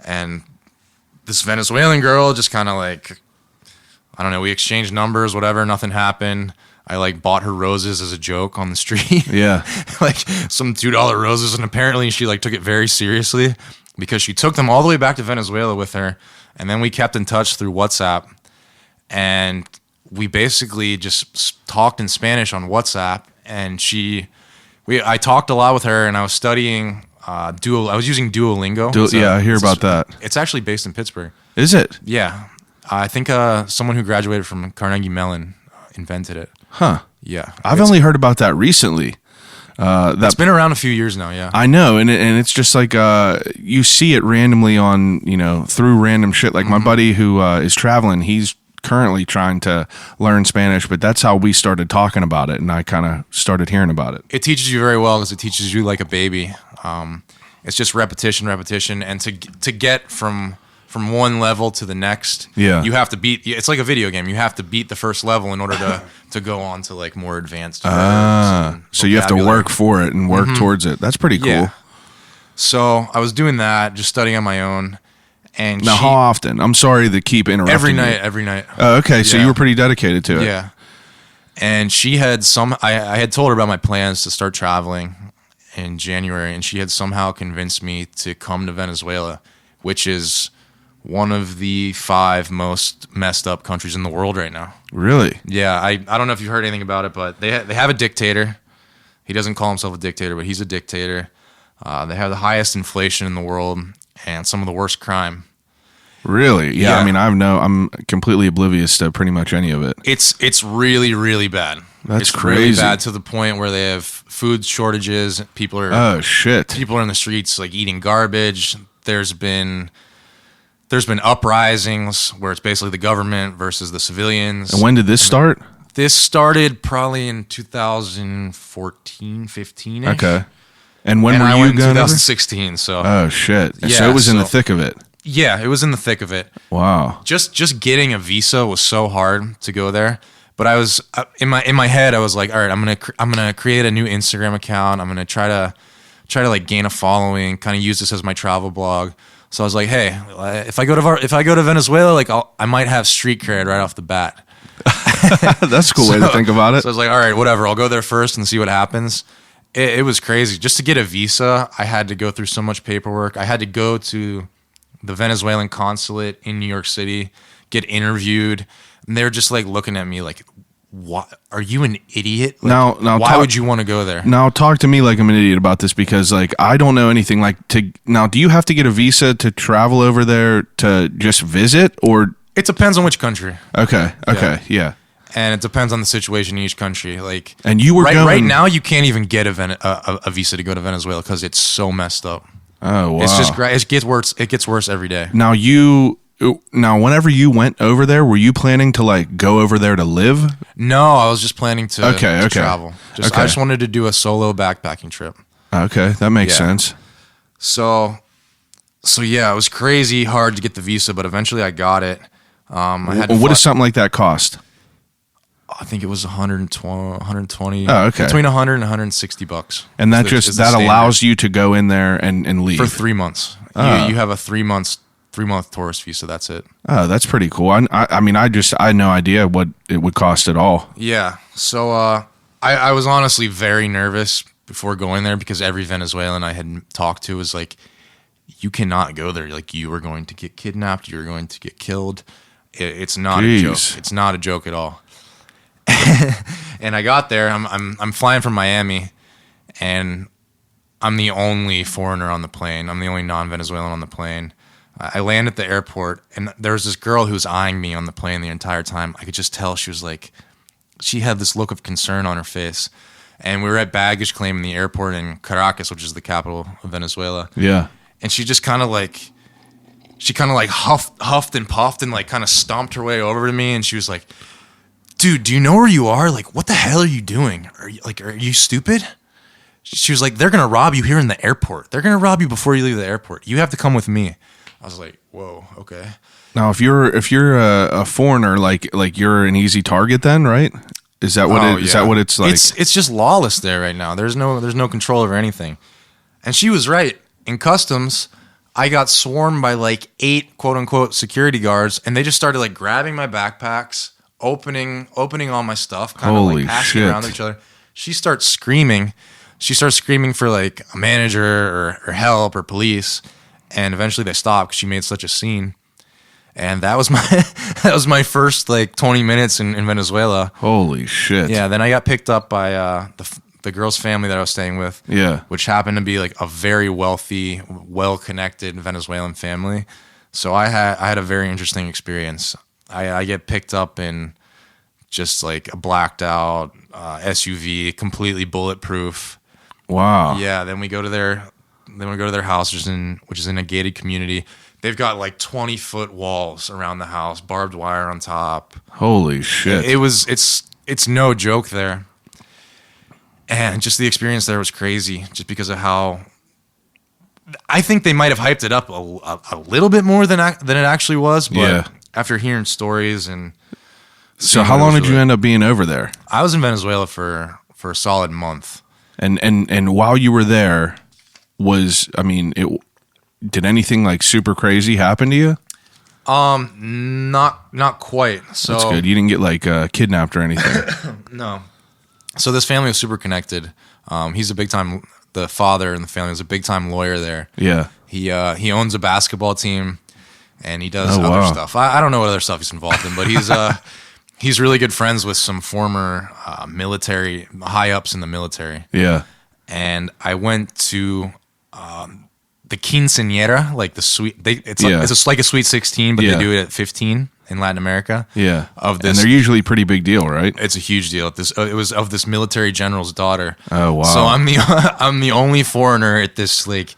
And this Venezuelan girl just kind of like, I don't know, we exchanged numbers, whatever, nothing happened. I like bought her roses as a joke on the street. Yeah. Like some $2 roses, and apparently she like took it very seriously because she took them all the way back to Venezuela with her, and then we kept in touch through WhatsApp, and we basically just talked in Spanish on WhatsApp, and I talked a lot with her, and I was studying I was using Duolingo. I hear about that. It's actually based in Pittsburgh. Is it? Yeah. I think someone who graduated from Carnegie Mellon invented it. Huh. Yeah. I've only heard about that recently. That's been around a few years now, yeah. I know, and it's just like you see it randomly on, through random shit. Like my buddy who is traveling, he's currently trying to learn Spanish, but that's how we started talking about it, and I kind of started hearing about it. It teaches you very well because it teaches you like a baby. It's just repetition, and to get from one level to the next, you have to beat. It's like a video game. You have to beat the first level in order to go on to like more advanced. So you have to work for it and work towards it. That's pretty cool. Yeah. So I was doing that, just studying on my own. And now, how often? I'm sorry to keep interrupting. Every night. Oh, okay. So you were pretty dedicated to it. Yeah. And she had I had told her about my plans to start traveling, in January, and she had somehow convinced me to come to Venezuela, which is one of the 5 most messed up countries in the world right now. Really? Yeah, I don't know if you've heard anything about it, but they have a dictator. He doesn't call himself a dictator, but he's a dictator. They have the highest inflation in the world and some of the worst crime. Really? Yeah. Yeah. I mean, I'm completely oblivious to pretty much any of it. It's really, really bad. That's it's crazy. Really bad to the point where they have food shortages. People are Oh shit. People are in the streets like eating garbage. There's been uprisings where it's basically the government versus the civilians. And when did this start? This started probably in 2014, 15. Okay. And when And were I you went in going over? 2016. So Oh shit. So Yeah, it was in the so- thick of it. yeah, it was in the thick of it. Wow. Just getting a visa was so hard to go there. But I was in my head. I was like, all right, I'm gonna create a new Instagram account. I'm gonna try to like gain a following. Kind of use this as my travel blog. So I was like, hey, if I go to Venezuela, like I might have street cred right off the bat. That's a cool way to think about it. So I was like, all right, whatever. I'll go there first and see what happens. It was crazy. Just to get a visa, I had to go through so much paperwork. I had to go to the Venezuelan consulate in New York City, get interviewed, and they're just like looking at me like, "What? Are you an idiot? Like, Now why talk- would you want to go there?" Now talk to me like I'm an idiot about this because like I don't know anything now do you have to get a visa to travel over there to just visit or It depends on which country, okay, yeah. and it depends on the situation in each country. Like, And you were right going now, you can't even get a visa to go to Venezuela because it's so messed up. Oh wow. It's just great. It gets worse. It gets worse every day. Now whenever you went over there, were you planning to like go over there to live? No, I was just planning to Okay. travel. Okay. I just wanted to do a solo backpacking trip. Okay, that makes Yeah. sense. So yeah, it was crazy hard to get the visa, but eventually I got it. I had to What fly- does something like that cost? I think it was 120. Oh, okay. Between 100 and 160 bucks. And that is the that standard. allows you to go in there and leave. for 3 months. Ah. You have a 3-month tourist visa. That's it. Oh, that's pretty cool. I mean, I had no idea what it would cost at all. Yeah. So I was honestly very nervous before going there because every Venezuelan I had talked to was like, you cannot go there. Like, you are going to get kidnapped. You're going to get killed. It's not a joke. Jeez. It's not a joke at all. And I got there. I'm flying from Miami, and I'm the only foreigner on the plane. I'm the only non-Venezuelan on the plane. I land at the airport, and there was this girl who was eyeing me on the plane the entire time. I could just tell she was like, she had this look of concern on her face. And we were at baggage claim in the airport in Caracas, which is the capital of Venezuela. Yeah. And she just kind of like, huffed and puffed and like kind of stomped her way over to me. And she was like, dude, do you know where you are? Like, what the hell are you doing? Are you stupid? She was like, they're going to rob you here in the airport. They're going to rob you before you leave the airport. You have to come with me. I was like, whoa, okay. Now, if you're a foreigner, like you're an easy target, then, right? Is that what is that what it's like? It's just lawless there right now. There's no control over anything. And she was right. In customs, I got swarmed by like 8 quote unquote security guards, and they just started like grabbing my backpacks, opening all my stuff, kind of Holy like passing shit. around each other. She starts screaming. She starts screaming for like a manager or help or police, and eventually they stopped because she made such a scene. And that was my first like 20 minutes in Venezuela. Holy shit. Yeah, then I got picked up by the girl's family that I was staying with. Yeah. Which happened to be like a very wealthy, well-connected Venezuelan family. So I had a very interesting experience. I get picked up in just like a blacked out SUV, completely bulletproof. Wow. Yeah, then we go to their house, which is in a gated community. They've got like 20-foot walls around the house, barbed wire on top. Holy shit. It's no joke there. And just the experience there was crazy just because of how I think they might have hyped it up a little bit more than it actually was, but Yeah. after hearing stories and So how long did you end up being over there? I was in Venezuela for a solid month. And while you were there, did anything like super crazy happen to you? Not quite. So That's good. You didn't get like kidnapped or anything. No. So this family was super connected. He's a big time the father in the family was a big time lawyer there. Yeah. He owns a basketball team, and he does Oh, other wow. stuff. I don't know what other stuff he's involved in, but he's really good friends with some former military high ups in the military. Yeah. And I went to the quinceañera, like the sweet. It's like a sweet 16, but Yeah. they do it at 15 in Latin America. Yeah. Of this, and they're usually a pretty big deal, right? it's a huge deal. It was of this military general's daughter. Oh, wow. So I'm the only foreigner at this like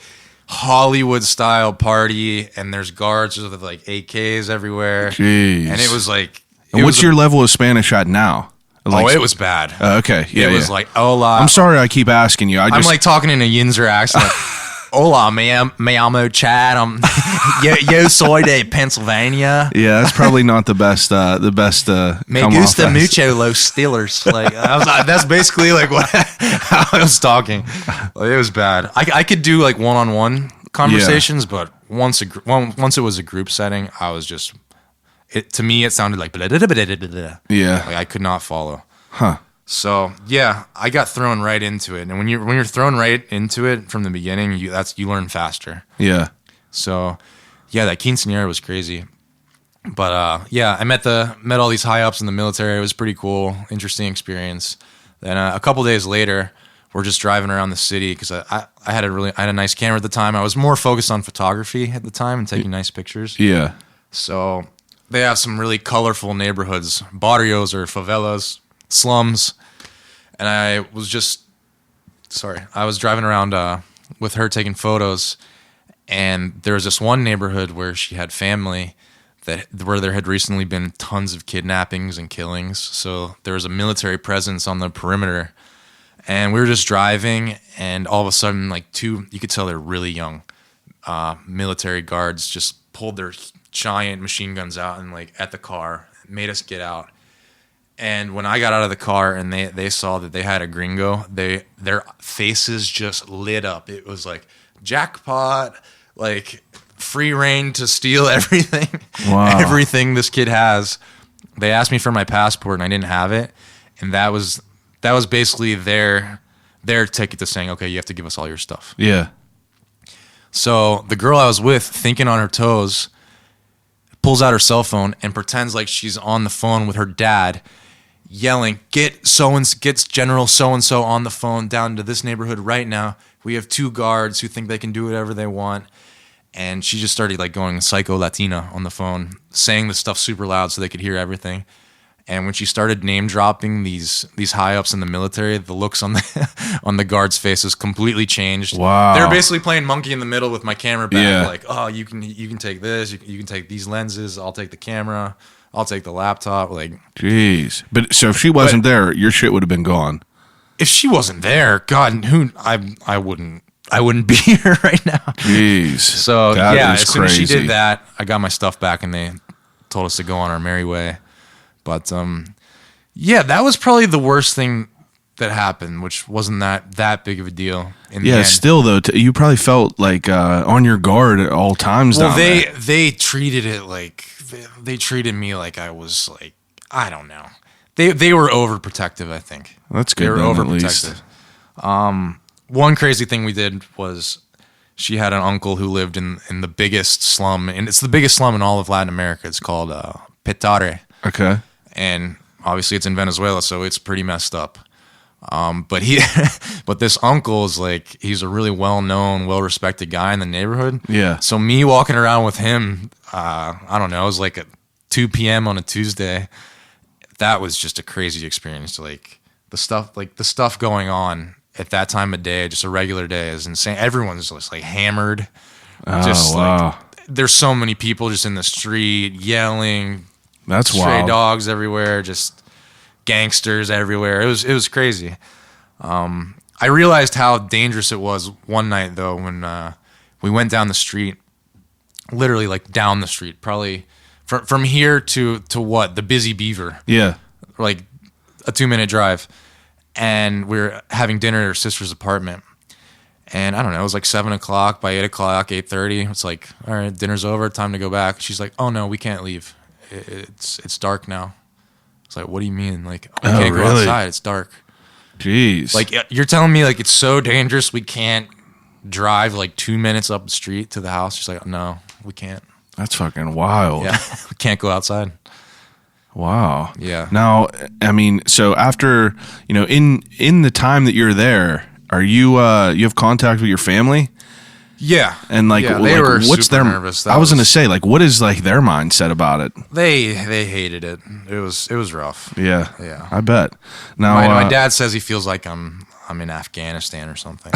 Hollywood style party, and there's guards with like AKs everywhere. Jeez. And it was like. And what's your level of Spanish at now? Like, it was bad. Okay. Yeah. It was like, hola. I'm sorry I keep asking you. I'm like talking in a Yinzer accent. Hola, me llamo Chad. Yo soy de Pennsylvania. Yeah, that's probably not the best. Me gusta mucho los Steelers. Like that's basically like how I was talking. Like, it was bad. I could do like one-on-one conversations, but once it was a group setting, I was just. To me, it sounded like blah, blah, blah, blah, blah, blah. Yeah. Like I could not follow. Huh. So yeah, I got thrown right into it, and when you're thrown right into it from the beginning, you learn faster. Yeah. So yeah, that quinceañera was crazy. But yeah, I met all these high ups in the military. It was pretty cool, interesting experience. Then a couple days later, we're just driving around the city because I had a nice camera at the time. I was more focused on photography at the time and taking nice pictures. Yeah. So they have some really colorful neighborhoods, barrios or favelas, slums. And I was driving around with her taking photos, and there was this one neighborhood where she had family where there had recently been tons of kidnappings and killings. So there was a military presence on the perimeter, and we were just driving, and all of a sudden, like you could tell they're really young, military guards just pulled their giant machine guns out and like at the car, made us get out. And when I got out of the car and they saw that they had a gringo, their faces just lit up. It was like jackpot, like free reign to steal everything. Wow. Everything this kid has. They asked me for my passport and I didn't have it. And that was basically their ticket to saying, okay, you have to give us all your stuff. Yeah. So the girl I was with, thinking on her toes, pulls out her cell phone and pretends like she's on the phone with her dad, yelling, gets General so-and-so on the phone down to this neighborhood right now. We have 2 guards who think they can do whatever they want. And she just started like going psycho Latina on the phone, saying this stuff super loud so they could hear everything. And when she started name dropping these high ups in the military, the looks on the guards' faces completely changed. Wow. They were basically playing monkey in the middle with my camera bag. Yeah. Like, oh, you can take this, you can take these lenses, I'll take the camera, I'll take the laptop. Like, jeez. But so if she wasn't there, your shit would have been gone. If she wasn't there, God, I wouldn't be here right now. Jeez. So that yeah, is as soon as she crazy. did that, I got my stuff back and they told us to go on our merry way. But yeah, that was probably the worst thing that happened, which wasn't that big of a deal. In the end. Still though, you probably felt like on your guard at all times. Well, down there. they treated it like they treated me like I was like, I don't know. They were overprotective. I think That's good. They were then, at overprotective. least. One crazy thing we did was she had an uncle who lived in the biggest slum, and it's the biggest slum in all of Latin America. It's called Petare. Okay. And obviously it's in Venezuela, so it's pretty messed up. But this uncle is like, he's a really well-known, well-respected guy in the neighborhood. Yeah. So me walking around with him, I don't know, it was like at 2 p.m. on a Tuesday. That was just a crazy experience. Like the stuff going on at that time of day, just a regular day, is insane. Everyone's just like hammered. Oh, wow. Like there's so many people just in the street yelling. That's stray wild. dogs everywhere, just gangsters everywhere. It was crazy. I realized how dangerous it was one night though when we went down the street, literally like down the street, probably from here to what, the Busy Beaver. Yeah. Like a 2-minute drive. And we were having dinner at her sister's apartment. And I don't know, it was like 7 o'clock. By 8 o'clock, 8:30, it's like, all right, dinner's over, time to go back. She's like, oh no, we can't leave. It's dark now. It's like, what do you mean? Like, we can't go really? outside. It's dark. Jeez. Like, you're telling me, like, it's so dangerous we can't drive, like, 2 minutes up the street to the house? She's like, no, we can't. That's fucking wild. Yeah, we can't go outside. Wow. Yeah. Now, I mean, so after, in the time that you're there, are you have contact with your family? Yeah. And like, they were what's super their nervous. I was going to say, like, what is like their mindset about it? They hated it. It was rough. Yeah. Yeah. I bet. Now, my dad says he feels like I'm in Afghanistan or something.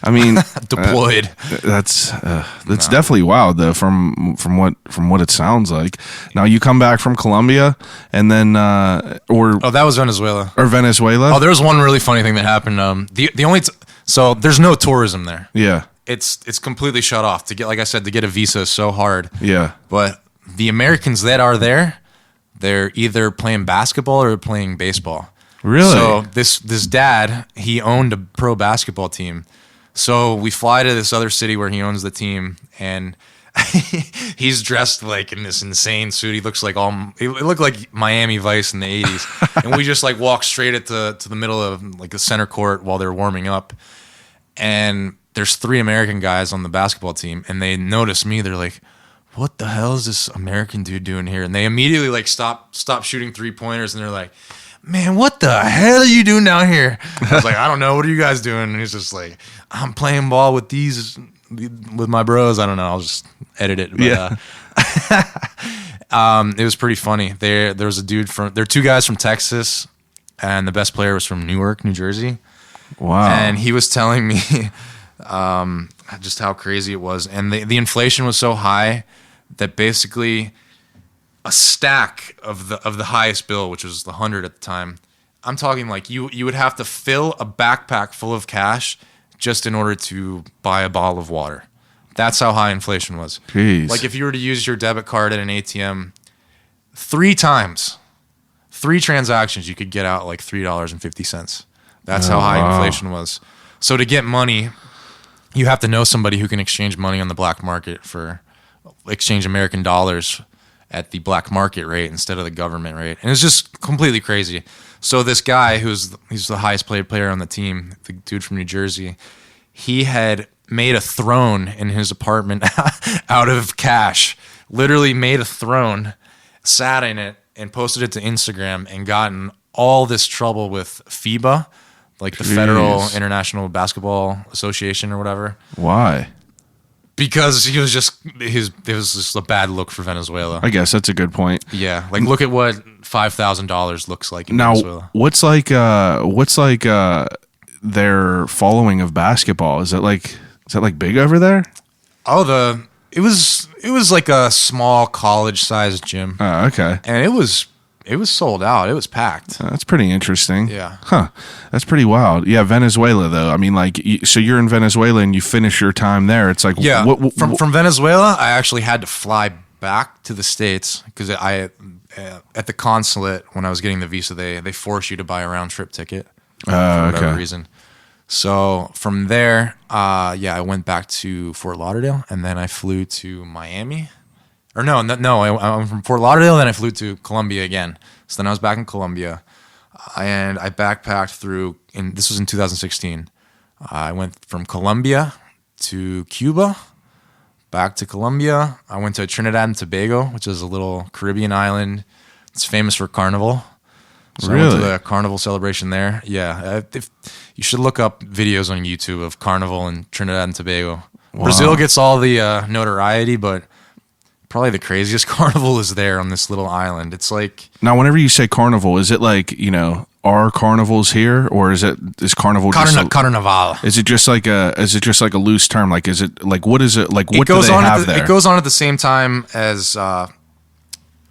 I mean, deployed. That's definitely wild though. From what it sounds like. Now you come back from Colombia, and then that was Venezuela. Or Venezuela. Oh, there was one really funny thing that happened. The only so there's no tourism there. Yeah, it's completely shut off. To get a visa is so hard. Yeah, but the Americans that are there, they're either playing basketball or playing baseball. Really? So this dad, he owned a pro basketball team. So we fly to this other city where he owns the team, and he's dressed like in this insane suit. He looks like it looked like Miami Vice in the 80s. And we just like walk straight to the middle of like the center court while they're warming up. And there's 3 American guys on the basketball team, and they notice me. They're like, what the hell is this American dude doing here? And they immediately like stop shooting 3-pointers, and they're like, man, what the hell are you doing down here? I was like, I don't know. What are you guys doing? And he's just like, I'm playing ball with my bros. I don't know. I'll just edit it. But, yeah. It was pretty funny. There was a dude there are 2 guys from Texas, and the best player was from Newark, New Jersey. Wow. And he was telling me just how crazy it was. And the inflation was so high that basically a stack of the highest bill, which was the 100 at the time. I'm talking like you would have to fill a backpack full of cash just in order to buy a bottle of water. That's how high inflation was. Jeez. Like if you were to use your debit card at an ATM 3 times, 3 transactions, you could get out like $3.50. That's how high inflation was. So to get money, you have to know somebody who can exchange money on the black market exchange American dollars at the black market rate instead of the government rate. And it's just completely crazy. So this guy he's the highest paid player on the team, the dude from New Jersey, he had made a throne in his apartment out of cash. Literally made a throne, sat in it, and posted it to Instagram, and gotten all this trouble with FIBA, like the Federal International Basketball Association or whatever. Why? Because it was just a bad look for Venezuela. I guess that's a good point. Yeah, like look at what $5,000 looks like in now, Venezuela. What's like their following of basketball? Is that like big over there? Oh, it was like a small college-sized gym. Oh, okay. And it was sold out. It was packed. That's pretty interesting. Yeah. Huh. That's pretty wild. Yeah, Venezuela though. I mean, like, so you're in Venezuela and you finish your time there. It's like, yeah. From Venezuela, I actually had to fly back to the States because at the consulate when I was getting the visa, they force you to buy a round trip ticket for whatever reason. So from there, I went back to Fort Lauderdale, and then I flew to Miami. Or no, I went from Fort Lauderdale, then I flew to Colombia again. So then I was back in Colombia, and I backpacked through, and this was in 2016. I went from Colombia to Cuba, back to Colombia. I went to Trinidad and Tobago, which is a little Caribbean island. It's famous for carnival. So I went to the carnival celebration there. Yeah, you should look up videos on YouTube of carnival in Trinidad and Tobago. Wow. Brazil gets all the notoriety, but probably the craziest carnival is there on this little island. It's like, now whenever you say carnival, is it like, are carnivals here, or is carnival Carnaval? Is it just like a loose term? Like, is it like, what is it like? What do they have there? It goes on at the same time as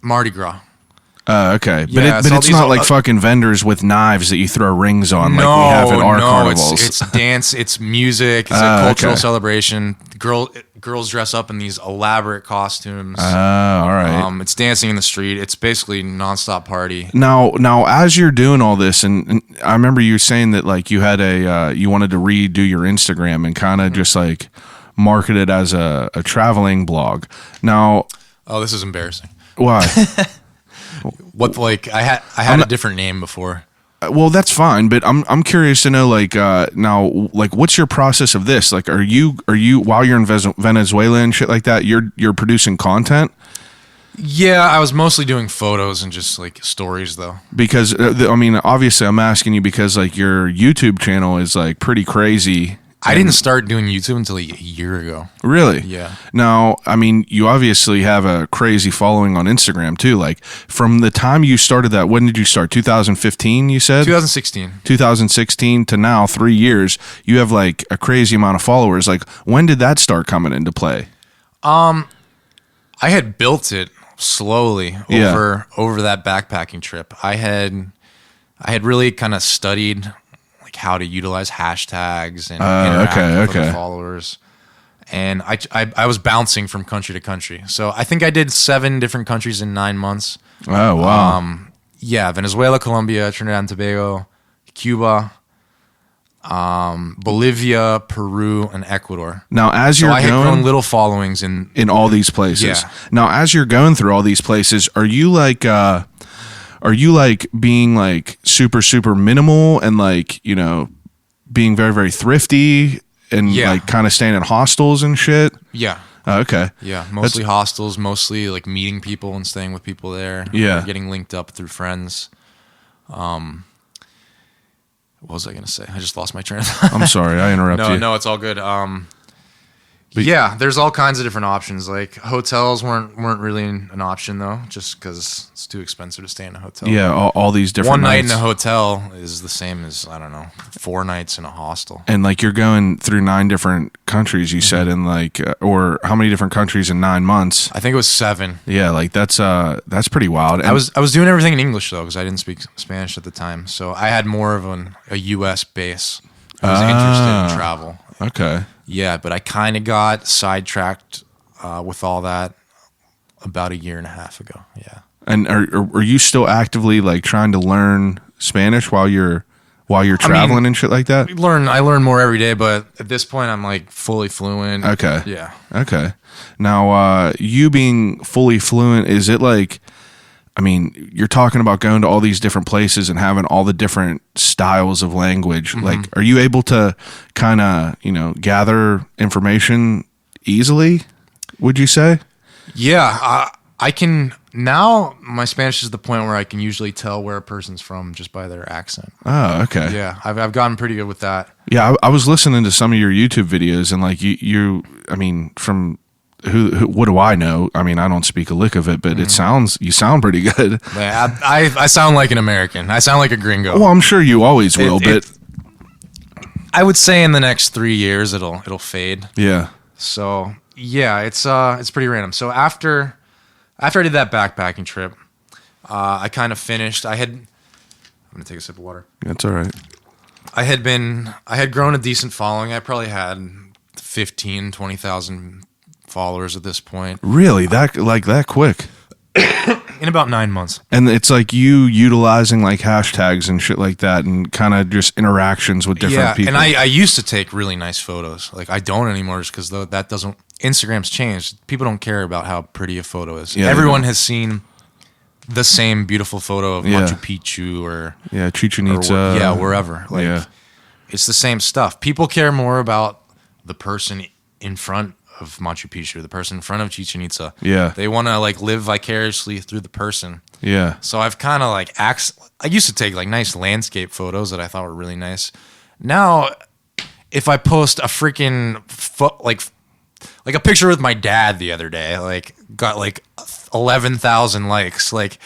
Mardi Gras. Okay, but it's not like fucking vendors with knives that you throw rings on like we have at our carnivals. It's dance, it's music, it's a cultural celebration. Girls dress up in these elaborate costumes. All right. It's dancing in the street. It's basically nonstop party. Now, as you're doing all this, and I remember you saying that like you had you wanted to redo your Instagram and kind of just like market it as a traveling blog. Now, this is embarrassing. Why? What, like I had a different name before. well, that's fine, but I'm curious to know, like, now, like, what's your process of this? Like, are you while you're in Venezuela and shit like that, you're producing content? Yeah, I was mostly doing photos and just like stories though. Because I mean, obviously, I'm asking you because like your YouTube channel is like pretty crazy. I didn't start doing YouTube until a year ago. Really? Yeah. Now, I mean, you obviously have a crazy following on Instagram too. Like, from the time you started that, when did you start? 2015, you said? 2016. 2016 to now, 3 years, you have like a crazy amount of followers. Like, when did that start coming into play? I had built it slowly over that backpacking trip. I had really kind of studied how to utilize hashtags and interact with other followers. And I was bouncing from country to country. So I think I did 7 different countries in 9 months. Oh, wow. Yeah, Venezuela, Colombia, Trinidad and Tobago, Cuba, Bolivia, Peru, and Ecuador. Now, as you're I had grown little followings in all these places. Yeah. Now, as you're going through all these places, are you like being like super, super minimal and like, you know, being very, very thrifty and like kind of staying in hostels and shit? Yeah. Okay. Yeah. Mostly hostels, mostly like meeting people and staying with people there. Yeah. Or getting linked up through friends. What was I going to say? I just lost my train of thought. I'm sorry. I interrupted you. No, it's all good. Yeah, there's all kinds of different options. Like hotels weren't really an option though, just because it's too expensive to stay in a hotel. Yeah, all these different One night nights. in a hotel is the same as, I don't know, 4 nights in a hostel. And like you're going through 9 different countries, you said, in like, or how many different countries in 9 months? I think it was 7. Yeah, like that's pretty wild. And I was doing everything in English though, because I didn't speak Spanish at the time, so I had more of a U.S. base. I was interested in travel. Okay. Yeah, but I kind of got sidetracked with all that about a year and a half ago. Yeah. And are you still actively like trying to learn Spanish while you're traveling and shit like that? I learn more every day, but at this point I'm like fully fluent. Okay. Yeah. Okay. Now, you being fully fluent, is it like, I mean, you're talking about going to all these different places and having all the different styles of language. Mm-hmm. Like, are you able to kind of, you know, gather information easily, would you say? Yeah, I can. Now my Spanish is the point where I can usually tell where a person's from just by their accent. Oh, okay. Yeah, I've gotten pretty good with that. Yeah, I was listening to some of your YouTube videos and like you I mean, from... Who? What do I know? I mean, I don't speak a lick of it, but you sound pretty good. Yeah, I sound like an American. I sound like a gringo. Well, I'm sure you always will, but I would say in the next 3 years it'll fade. Yeah. So yeah, it's pretty random. So after I did that backpacking trip, I kind of finished. I'm gonna take a sip of water. That's all right. I had grown a decent following. I probably had 20,000 followers at this point. Really? That quick? In about 9 months. And it's like you utilizing like hashtags and shit like that and kind of just interactions with different people. And I used to take really nice photos. Like I don't anymore just because that doesn't... Instagram's changed. People don't care about how pretty a photo is. Yeah, everyone has seen the same beautiful photo of Machu Picchu or... Yeah, Chichen Itza. Wherever. Like, it's the same stuff. People care more about the person in front of Machu Picchu, the person in front of Chichen Itza. Yeah. They want to like live vicariously through the person. Yeah. So I've kind of like I used to take like nice landscape photos that I thought were really nice. Now, if I post a freaking like a picture with my dad the other day, like got like 11,000 likes, like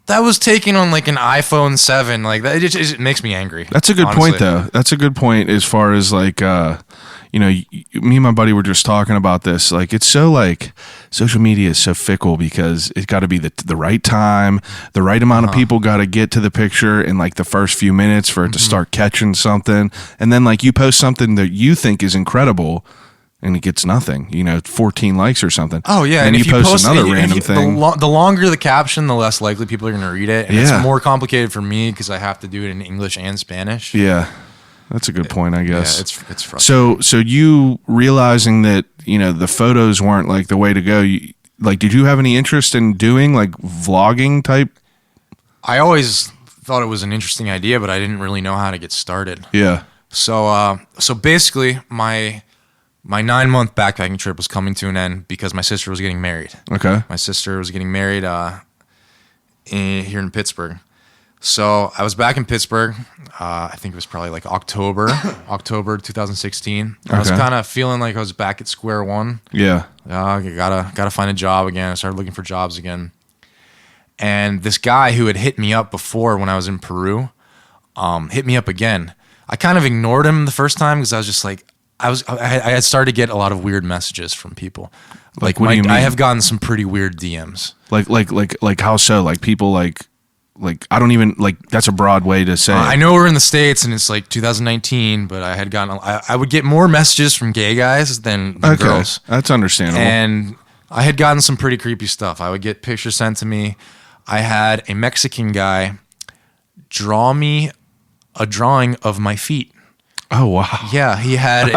that was taken on like an iPhone 7. Like that, it makes me angry. That's a good point though. That's a good point as far as like, you know, me and my buddy were just talking about this. Like, it's so like social media is so fickle because it's got to be the right time, the right amount of people got to get to the picture in like the first few minutes for it to start catching something. And then like you post something that you think is incredible and it gets nothing, you know, 14 likes or something. Oh yeah. And you post another random thing. The longer the caption, the less likely people are going to read it. And it's more complicated for me because I have to do it in English and Spanish. Yeah. That's a good point, I guess. Yeah, it's frustrating. So you realizing that, you know, the photos weren't like the way to go, like, did you have any interest in doing like vlogging type? I always thought it was an interesting idea, but I didn't really know how to get started. Yeah. So basically, my 9-month backpacking trip was coming to an end because my sister was getting married. Okay. My sister was getting married here in Pittsburgh. So I was back in Pittsburgh. I think it was probably like October 2016. I was kind of feeling like I was back at square one. Yeah. Gotta find a job again. I started looking for jobs again. And this guy who had hit me up before when I was in Peru, hit me up again. I kind of ignored him the first time because I was just like, I had started to get a lot of weird messages from people. Like what do you mean? I have gotten some pretty weird DMs. Like how so? Like people like I don't even like. That's a broad way to say. I know we're in the States and it's like 2019, but I had gotten. I would get more messages from gay guys than girls. That's understandable. And I had gotten some pretty creepy stuff. I would get pictures sent to me. I had a Mexican guy draw me a drawing of my feet. Oh wow! Yeah, he had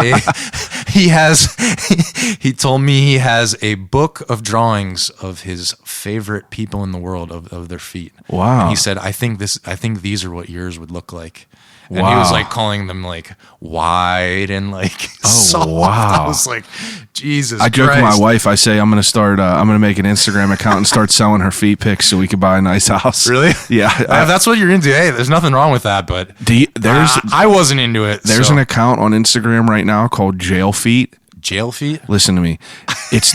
he told me he has a book of drawings of his favorite people in the world of their feet. Wow! And he said, I think these are what yours would look like. And he was like calling them like wide and like soft. Wow. I was like, Jesus I joke Christ. with my wife. I say I'm gonna make an Instagram account and start selling her feet pics so we could buy a nice house. Really? Yeah. If that's what you're into, hey, there's nothing wrong with that. But I wasn't into it. There's an account on Instagram right now called Jail Feet. Jail feet? Listen to me. It's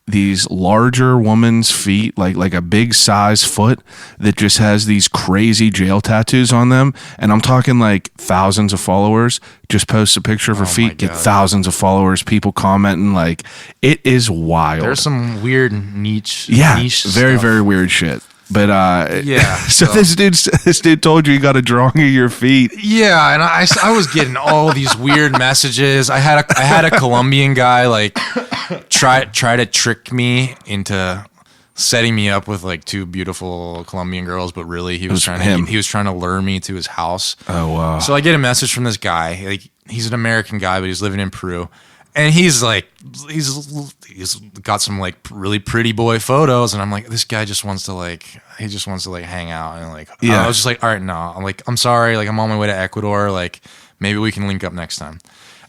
these larger woman's feet, like a big size foot that just has these crazy jail tattoos on them. And I'm talking like thousands of followers. Just post a picture of her feet, get thousands of followers, people commenting. Like, it is wild. There's some weird niche very, stuff. very weird shit. But yeah. So this dude told you got a drawing of your feet. Yeah, and I was getting all these weird messages. I had a Colombian guy like try to trick me into setting me up with like two beautiful Colombian girls, but really he was trying to lure me to his house. Oh wow. So I get a message from this guy. Like, he's an American guy, but he's living in Peru. And he's got some like really pretty boy photos, and I'm like, this guy just wants to hang out, and like, I was just like, all right, no, I'm like, I'm sorry, like I'm on my way to Ecuador, like maybe we can link up next time.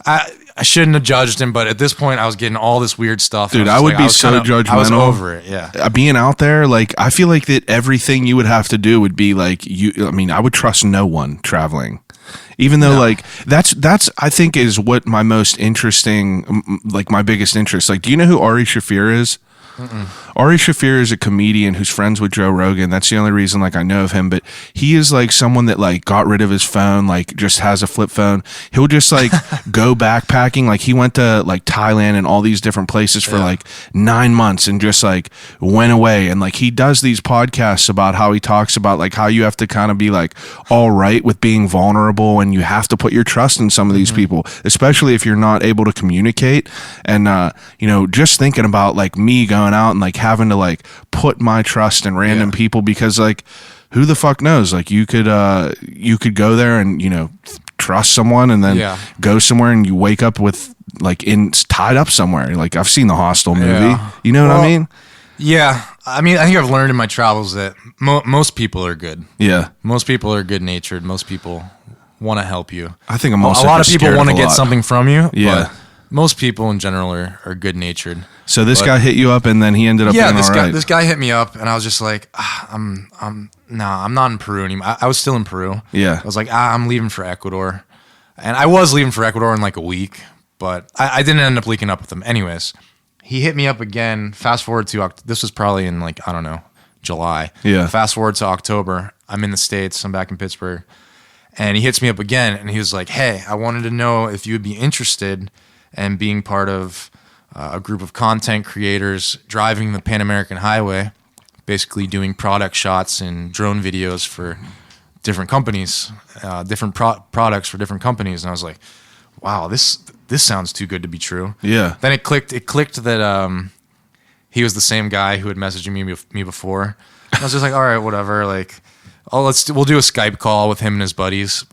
I shouldn't have judged him, but at this point, I was getting all this weird stuff. Dude, I would be so judgmental. I was over it. Yeah, being out there, like I feel like that everything you would have to do would be like you. I mean, I would trust no one traveling. Even though like that's I think is what my most interesting, like my biggest interest. Like, do you know who Ari Shaffir is? Mm-mm. Ari Shaffir is a comedian who's friends with Joe Rogan. That's the only reason like I know of him. But he is like someone that like got rid of his phone, like just has a flip phone. He'll just like go backpacking. Like he went to like Thailand and all these different places for like 9 months and just like went away. And like he does these podcasts about how he talks about like how you have to kind of be like all right with being vulnerable, and you have to put your trust in some of these people, especially if you're not able to communicate. And you know, just thinking about like me going out and like having to like put my trust in random people, because like who the fuck knows, like you could go there and, you know, trust someone and then go somewhere and you wake up with like tied up somewhere. Like I've seen the Hostel movie. You know what I mean? Yeah. I mean, I think I've learned in my travels that most people are good. Yeah. Most people are good natured. Most people want to help you. I think I'm also a lot of people want to get something from you. Yeah. But most people in general are good natured. So this guy hit you up, and then he ended up being all right. This guy hit me up, and I was just like, I'm not in Peru anymore. I was still in Peru. Yeah. I was like, I'm leaving for Ecuador. And I was leaving for Ecuador in like a week, but I didn't end up linking up with him. Anyways, he hit me up again. Fast forward to, this was probably in like, I don't know, July. Yeah. Fast forward to October. I'm in the States. I'm back in Pittsburgh. And he hits me up again, and he was like, hey, I wanted to know if you would be interested in being part of a group of content creators driving the Pan American Highway, basically doing product shots and drone videos for different companies, different products for different companies. And I was like, wow, this sounds too good to be true. Yeah. Then it clicked that he was the same guy who had messaged me before. I was just like, all right, whatever. Like, we'll do a Skype call with him and his buddies.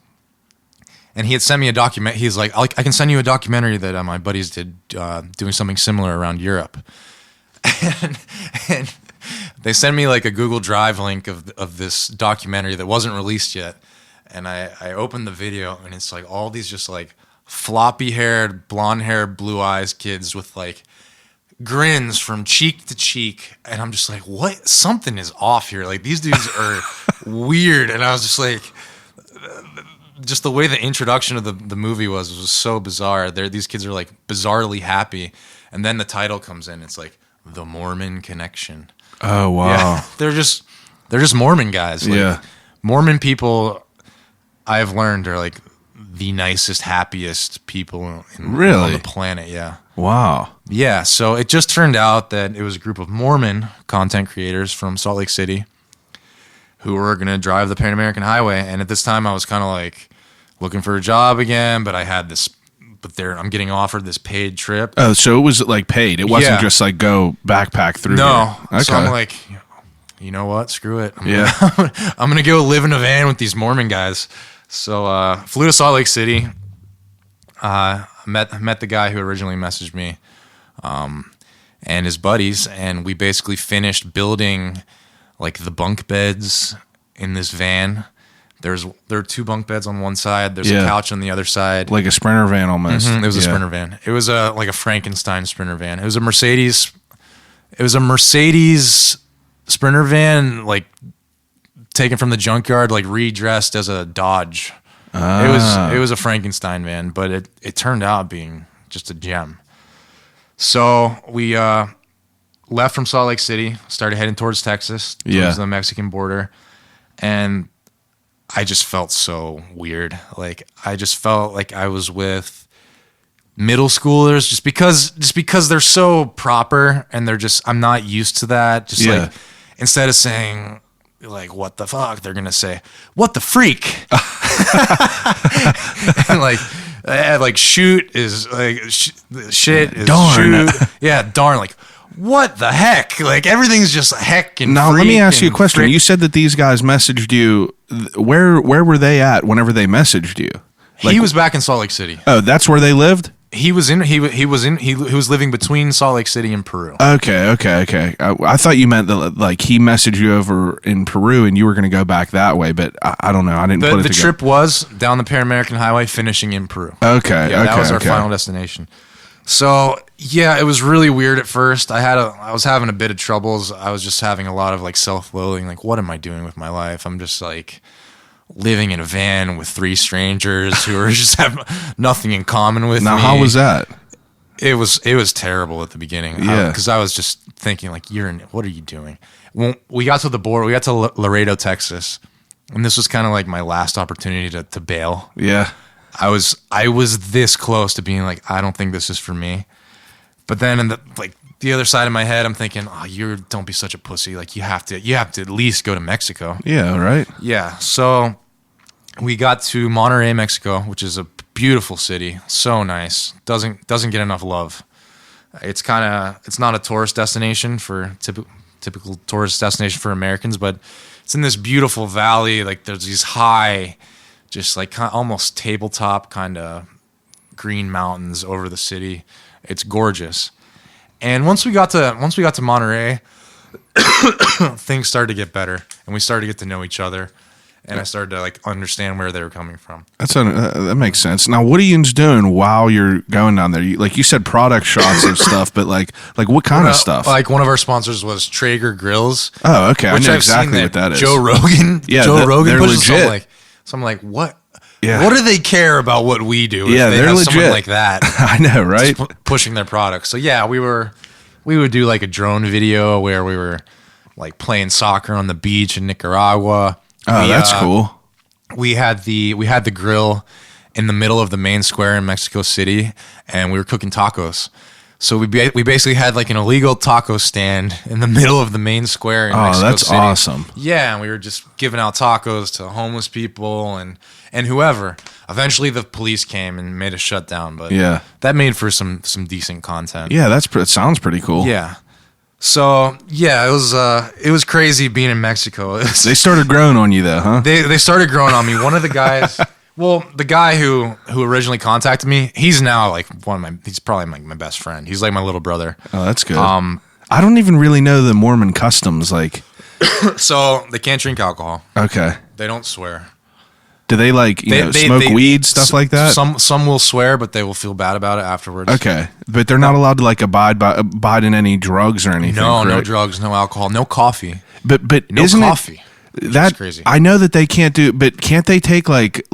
And he had sent me a document. He's like, I can send you a documentary that my buddies did doing something similar around Europe. And they sent me like a Google Drive link of this documentary that wasn't released yet. And I opened the video, and it's like all these just like floppy haired, blonde haired, blue eyes kids with like grins from cheek to cheek. And I'm just like, what? Something is off here. Like these dudes are weird. And I was just like, just the way the introduction of the movie was so bizarre. These kids are like bizarrely happy. And then the title comes in. It's like The Mormon Connection. Oh, wow. Yeah, they're just Mormon guys. Like, yeah. Mormon people, I've learned, are like the nicest, happiest people on the planet. Yeah. Wow. Yeah. So it just turned out that it was a group of Mormon content creators from Salt Lake City who were going to drive the Pan American Highway. And at this time, I was kind of like looking for a job again, but I had this. But I'm getting offered this paid trip. Oh, so it was like paid. It wasn't just like go backpack through. No. Here. Okay. So I'm like, you know what? Screw it. I'm gonna go live in a van with these Mormon guys. So flew to Salt Lake City. Met the guy who originally messaged me, and his buddies, and we basically finished building like the bunk beds in this van. There are 2 bunk beds on one side. There's a couch on the other side. Like a Sprinter van almost. Mm-hmm. It was a Sprinter van. It was like a Frankenstein Sprinter van. It was a Mercedes. It was a Mercedes Sprinter van, like taken from the junkyard, like redressed as a Dodge. It was a Frankenstein van, but it turned out being just a gem. So we left from Salt Lake City, started heading towards Texas, towards the Mexican border, and I just felt so weird. Like I just felt like I was with middle schoolers just because they're so proper and I'm not used to that. Just like instead of saying like what the fuck, they're gonna say what the freak. And like shoot is like shit is darn. Shoot. Yeah, darn. Like what the heck? Like everything's just heck and now. Let me ask you a question. Frick. You said that these guys messaged you. Where were they at whenever they messaged you? Like, he was back in Salt Lake City. Oh, that's where they lived. He was living between Salt Lake City and Peru. Okay. I thought you meant that like he messaged you over in Peru and you were going to go back that way, but I don't know. I didn't put it together. The trip was down the Pan American Highway, finishing in Peru. Okay. That was our final destination. So yeah, it was really weird at first. I was having a bit of troubles. I was just having a lot of like self-loathing. Like, what am I doing with my life? I'm just like living in a van with 3 strangers who are just have nothing in common with me. Now, how was that? It was terrible at the beginning. Yeah, because I was just thinking like, what are you doing? When we got to the border, we got to Laredo, Texas, and this was kind of like my last opportunity to bail. Yeah. I was this close to being like, I don't think this is for me. But then the other side of my head, I'm thinking, oh, don't be such a pussy. Like you have to at least go to Mexico. Yeah, right. Yeah. So we got to Monterrey, Mexico, which is a beautiful city. So nice. Doesn't get enough love. It's not a tourist destination for typical tourist destination for Americans, but it's in this beautiful valley. Like there's these high, just like almost tabletop kind of green mountains over the city. It's gorgeous. And once we got to Monterrey, things started to get better, and we started to get to know each other, and I started to like understand where they were coming from. That makes sense. Now, what are you doing while you're going down there? Like you said, product shots of stuff, but like what kind of stuff? Like one of our sponsors was Traeger Grills. Oh, okay. I know exactly what that is. Joe Rogan pushes legit. So I'm like, what? Yeah. What do they care about what we do? Yeah, if they they're have legit. Someone like that. I know, right? Pushing their products. So yeah, we would do like a drone video where we were like playing soccer on the beach in Nicaragua. Oh, that's cool. We had the grill in the middle of the main square in Mexico City, and we were cooking tacos. So we basically had like an illegal taco stand in the middle of the main square in Mexico City. Oh, that's awesome. Yeah, and we were just giving out tacos to homeless people and whoever. Eventually the police came and made us shut down, but yeah, that made for some decent content. Yeah, that sounds pretty cool. Yeah. So yeah, it was crazy being in Mexico. They started growing on you though, huh? They started growing on me. One of the guys, well, the guy who originally contacted me, he's now like he's probably like my best friend. He's like my little brother. Oh, that's good. I don't even really know the Mormon customs. Like, So they can't drink alcohol. okay, They don't swear. do they like smoke weed, stuff like that? Some will swear, but they will feel bad about it afterwards. Okay, but they're not allowed to like abide in any drugs or anything. No, no correct? drugs, no alcohol, no coffee. But No isn't coffee. That's crazy. I know that they can't do, but can't they take like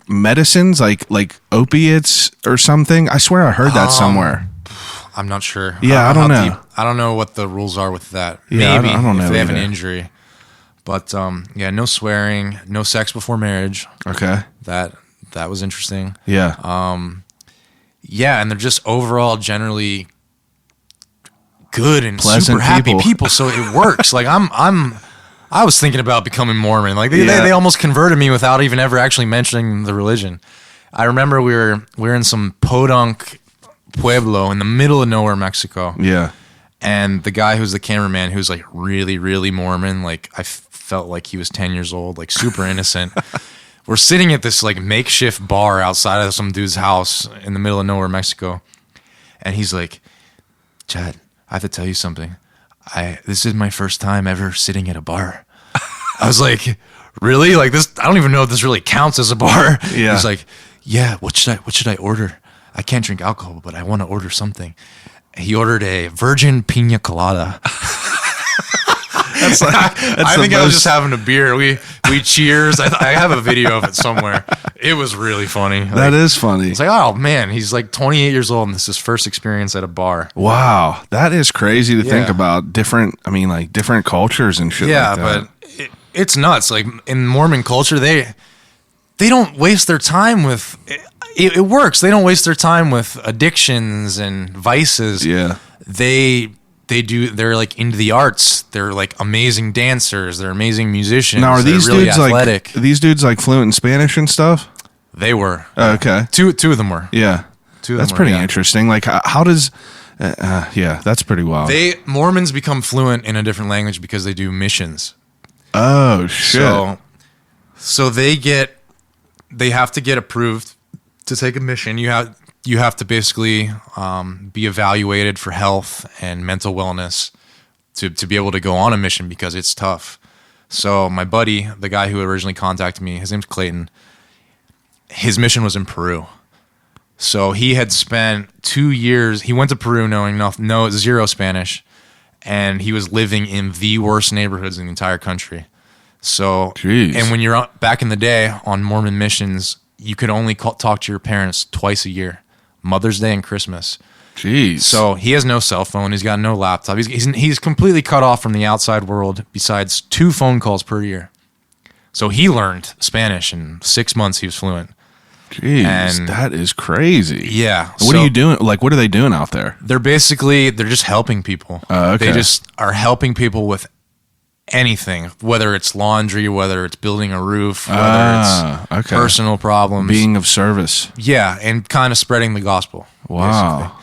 medicines, like opiates or something? I swear I heard that somewhere. I'm not sure. Yeah, I don't how know. I don't know what the rules are with that. Yeah, Maybe I don't know if they have an either. injury. But yeah, no swearing, no sex before marriage. Okay. That was interesting. Yeah. Yeah, and they're just overall generally good and Pleasant super happy people. people. So it works. Like I was thinking about becoming Mormon. Like Yeah. they almost converted me without even ever actually mentioning the religion. I remember we were in some podunk pueblo in the middle of nowhere, Mexico. Yeah. And the guy who's the cameraman, who's like really, really Mormon, like I felt like he was 10 years old, like super innocent. We're sitting at this like makeshift bar outside of some dude's house in the middle of nowhere, Mexico. And he's like, Chad, I have to tell you something. This is my first time ever sitting at a bar. I was like, really? Like this? I don't even know if this really counts as a bar. Yeah. He's like, yeah. What should I order? I can't drink alcohol, but I want to order something. He ordered a virgin pina colada. I think I was just having a beer. We cheers. I have a video of it somewhere. It was really funny. That is funny. It's like, oh man, he's like 28 years old and this is his first experience at a bar. Wow, that is crazy to think Yeah. about. Different cultures and shit. Yeah, like that. but it's nuts. Like in Mormon culture, they don't waste their time with. It works. They don't waste their time with addictions and vices. Yeah. They're like into the arts. They're like amazing dancers. They're amazing musicians. Now, are They're these really dudes athletic. like fluent in Spanish and stuff? They were. Oh, okay. Two of them were. Yeah. Two of That's them were, pretty yeah. interesting. Like, how does? Yeah, that's pretty wild. Mormons become fluent in a different language because they do missions. Oh shit. So they have to get approved to take a mission. You have to basically be evaluated for health and mental wellness to be able to go on a mission because it's tough. So my buddy, the guy who originally contacted me, his name's Clayton. His mission was in Peru. So he had spent 2 years. He went to Peru knowing zero Spanish, and he was living in the worst neighborhoods in the entire country. So, Jeez. and when you're back in the day on Mormon missions, you could only talk to your parents twice a year, Mother's Day and Christmas. Jeez. So he has no cell phone. He's got no laptop. He's completely cut off from the outside world besides 2 phone calls per year. So he learned Spanish in 6 months. He was fluent. Jeez, and- that is crazy. Yeah. What are you doing? Like, what are they doing out there? They're just helping people. Okay. They just are helping people with anything, whether it's laundry, whether it's building a roof, whether it's okay. personal problems. Being of service. Yeah, and kind of spreading the gospel. Wow. basically.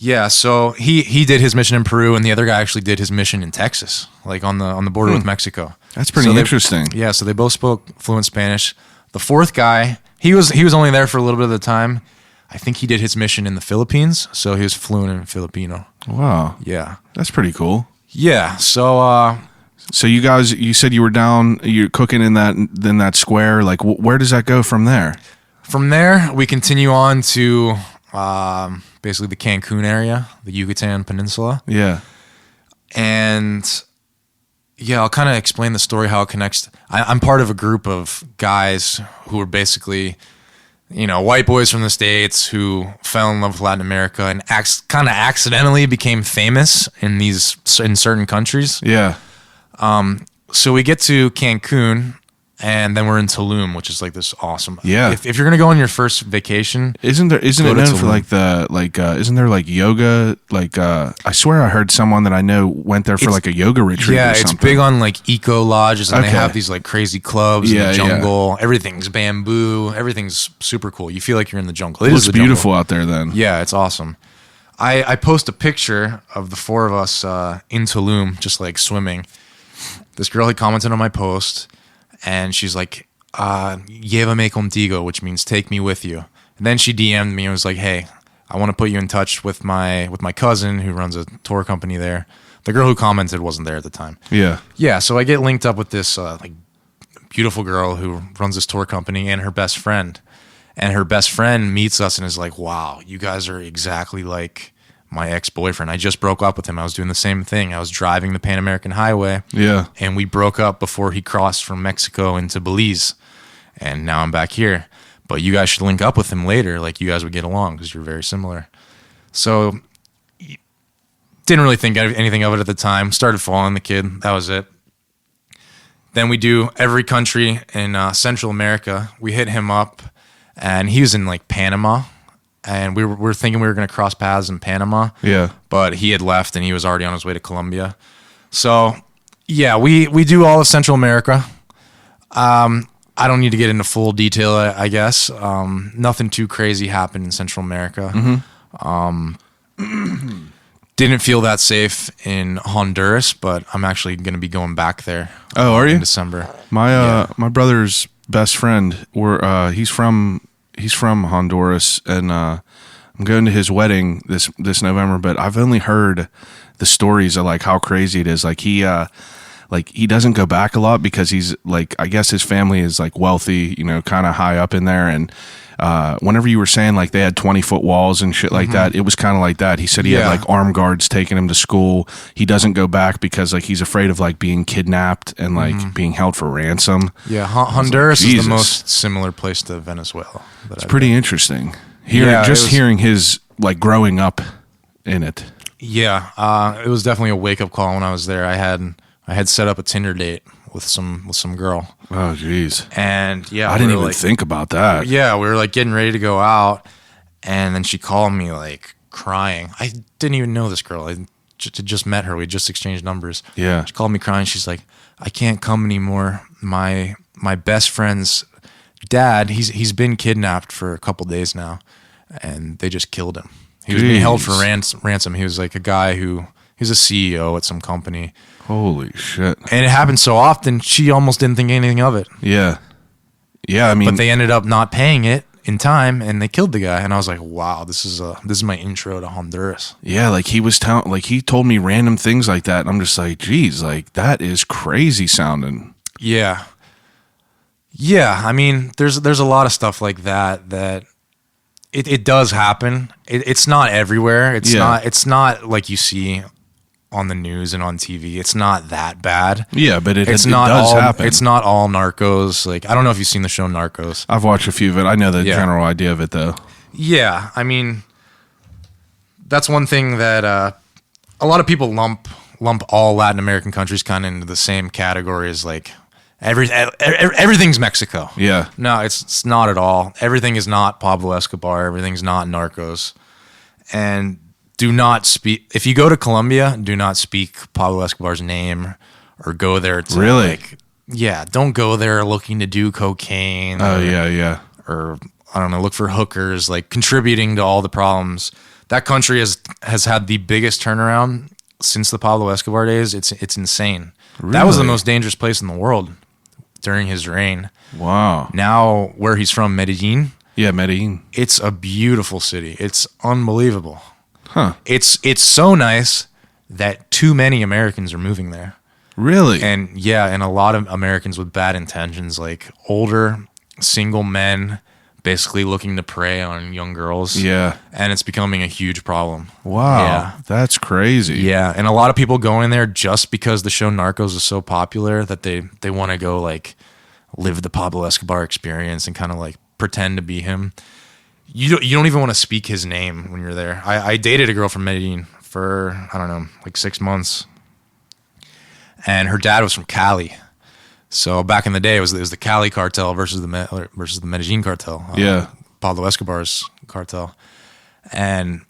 Yeah, so he did his mission in Peru, and the other guy actually did his mission in Texas, like on the border with Mexico. That's pretty interesting. Yeah, so they both spoke fluent Spanish. The fourth guy, he was only there for a little bit of the time. I think he did his mission in the Philippines, so he was fluent in Filipino. Wow. Yeah. That's pretty cool. Yeah, so So you said you're cooking in that square. Like, where does that go from there? from there we continue on to basically the Cancun area, the Yucatan Peninsula. Yeah. And yeah, I'll kind of explain the story, how it connects. I'm part of a group of guys who are basically, white boys from the States who fell in love with Latin America and kind of accidentally became famous in certain countries. Yeah. So we get to Cancun, and then we're in Tulum, which is like this awesome. Yeah. If you're gonna go on your first vacation, Isn't it Go to known for Tulum. isn't there like yoga? I swear I heard someone that I know went there for It's- like a yoga retreat. yeah, or it's something. big on like eco lodges, and they Okay. have these like crazy clubs Yeah, in the yeah. jungle. Everything's bamboo. Everything's super cool. You feel like you're in the jungle. It is looks the jungle. beautiful out there. Then. Yeah, it's awesome. I post a picture of the 4 of us in Tulum, just like swimming. This girl had commented on my post, and she's like, "Llévame contigo," which means take me with you. And then she DM'd me and was like, "Hey, I want to put you in touch with my cousin who runs a tour company there. The girl who commented wasn't there at the time. Yeah. Yeah, so I get linked up with this like beautiful girl who runs this tour company and her best friend. And her best friend meets us and is like, wow, you guys are exactly like my ex-boyfriend. I just broke up with him. I was doing the same thing. I was driving the Pan American Highway. Yeah. And we broke up before he crossed from Mexico into Belize. And now I'm back here. But you guys should link up with him later. Like, you guys would get along because you're very similar. So, didn't really think anything of it at the time. Started following the kid. That was it. Then we do every country in Central America. We hit him up, and he was in, like, Panama. And we were thinking we were going to cross paths in Panama. Yeah. But he had left, and he was already on his way to Colombia. So, yeah, we do all of Central America. I don't need to get into full detail, I guess. Nothing too crazy happened in Central America. Didn't feel that safe in Honduras, but I'm actually going to be going back there. Oh, are you? In December. My brother's best friend, he's from Honduras, and I'm going to his wedding this November. But I've only heard the stories of like how crazy it is. Like he doesn't go back a lot because he's like, I guess his family is like wealthy, you know, kind of high up in there. And whenever you were saying like they had 20-foot walls and shit like that, it was kind of like that. He said he had like armed guards taking him to school. He doesn't go back because like he's afraid of like being kidnapped and like being held for ransom. Yeah, Honduras is the most similar place to Venezuela. It's pretty interesting. Hearing his like growing up in it. Yeah, it was definitely a wake up call when I was there. I had set up a Tinder date with some girl. Oh, geez. And yeah, I didn't even think about that. Yeah, we were like getting ready to go out, and then she called me like crying. I didn't even know this girl. I just met her. We just exchanged numbers. Yeah. She called me crying. She's like, I can't come anymore. My best friend's dad, he's been kidnapped for a couple days now, and they just killed him. He was being held for ransom. He was like a guy he's a CEO at some company. Holy shit. And it happened so often, she almost didn't think anything of it. Yeah. Yeah, I mean. But they ended up not paying it in time, and they killed the guy. And I was like, wow, this is my intro to Honduras. Yeah, like he told me random things like that, and I'm just like, geez, like that is crazy sounding. Yeah. Yeah, I mean, there's a lot of stuff like that it does happen. It's not everywhere. It's not like you see on the news and on TV. It's not that bad. Yeah, but it does happen. It's not all Narcos. Like, I don't know if you've seen the show Narcos. I've watched a few of it. I know the general idea of it, though. Yeah, I mean, that's one thing that a lot of people lump all Latin American countries kind of into the same category as like everything's Mexico. Yeah. No, it's not at all. Everything is not Pablo Escobar. Everything's not Narcos. And do not speak, if you go to Colombia, do not speak Pablo Escobar's name or go there to really? Don't go there looking to do cocaine. Or I don't know, look for hookers, like contributing to all the problems. That country has had the biggest turnaround since the Pablo Escobar days. It's insane. Really? That was the most dangerous place in the world during his reign. Wow. Now where he's from, Medellin. Yeah, Medellin. It's a beautiful city. It's unbelievable. Huh. It's so nice that too many Americans are moving there. Really? And a lot of Americans with bad intentions, like older single men basically looking to prey on young girls. Yeah. And it's becoming a huge problem. Wow. Yeah. That's crazy. Yeah. And a lot of people go in there just because the show Narcos is so popular that they want to go like live the Pablo Escobar experience and kind of like pretend to be him. You don't even want to speak his name when you're there. I dated a girl from Medellin for, I don't know, like 6 months. And her dad was from Cali. So back in the day, it was the Cali cartel versus the Medellin cartel. Pablo Escobar's cartel. And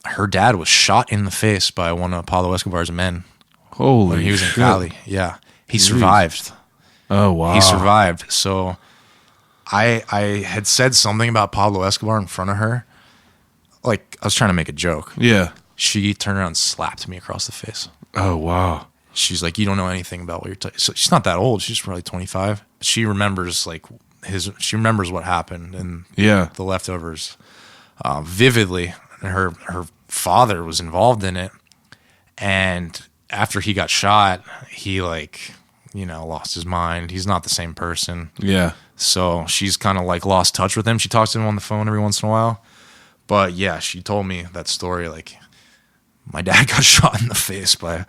her dad was shot in the face by one of Pablo Escobar's men. Holy when he was shit. in Cali. Yeah. He survived. Oh, wow. He survived. So I had said something about Pablo Escobar in front of her. Like, I was trying to make a joke. Yeah. She turned around and slapped me across the face. Oh, wow. She's like, you don't know anything about what you're talking. So she's not that old. She's probably 25. She remembers she remembers what happened and the leftovers vividly. And her father was involved in it. And after he got shot, he like, lost his mind. He's not the same person. Yeah. So she's kind of like lost touch with him. She talks to him on the phone every once in a while. But yeah, she told me that story. Like, my dad got shot in the face by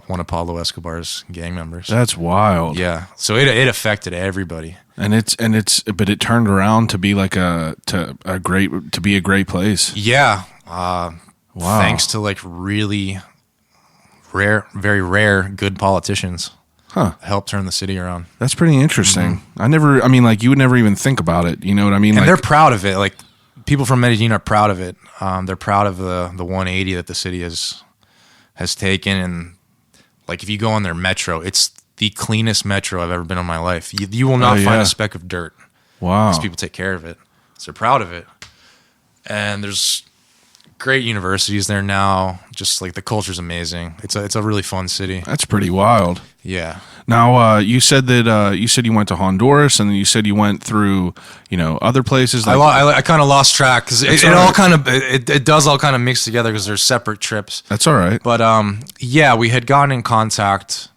one of Pablo Escobar's gang members. That's wild. Yeah. So it affected everybody. But it turned around to be like a great place. Yeah. Wow. Thanks to like really very rare good politicians. Huh. Help turn the city around. That's pretty interesting. You would never even think about it. You know what I mean? And they're proud of it. Like, people from Medellin are proud of it. They're proud of the 180 that the city has taken. And like, if you go on their metro, it's the cleanest metro I've ever been in my life. You will not find a speck of dirt. Wow. Because people take care of it. So they're proud of it. And there's great universities there now. Just like, the culture's amazing. It's a really fun city. That's pretty wild. Yeah. Now, you said you went to Honduras, and then you said you went through, other places. Like, I kind of lost track because it all kind of it does all kind of mix together because they're separate trips. That's all right. But yeah, we had gotten in contact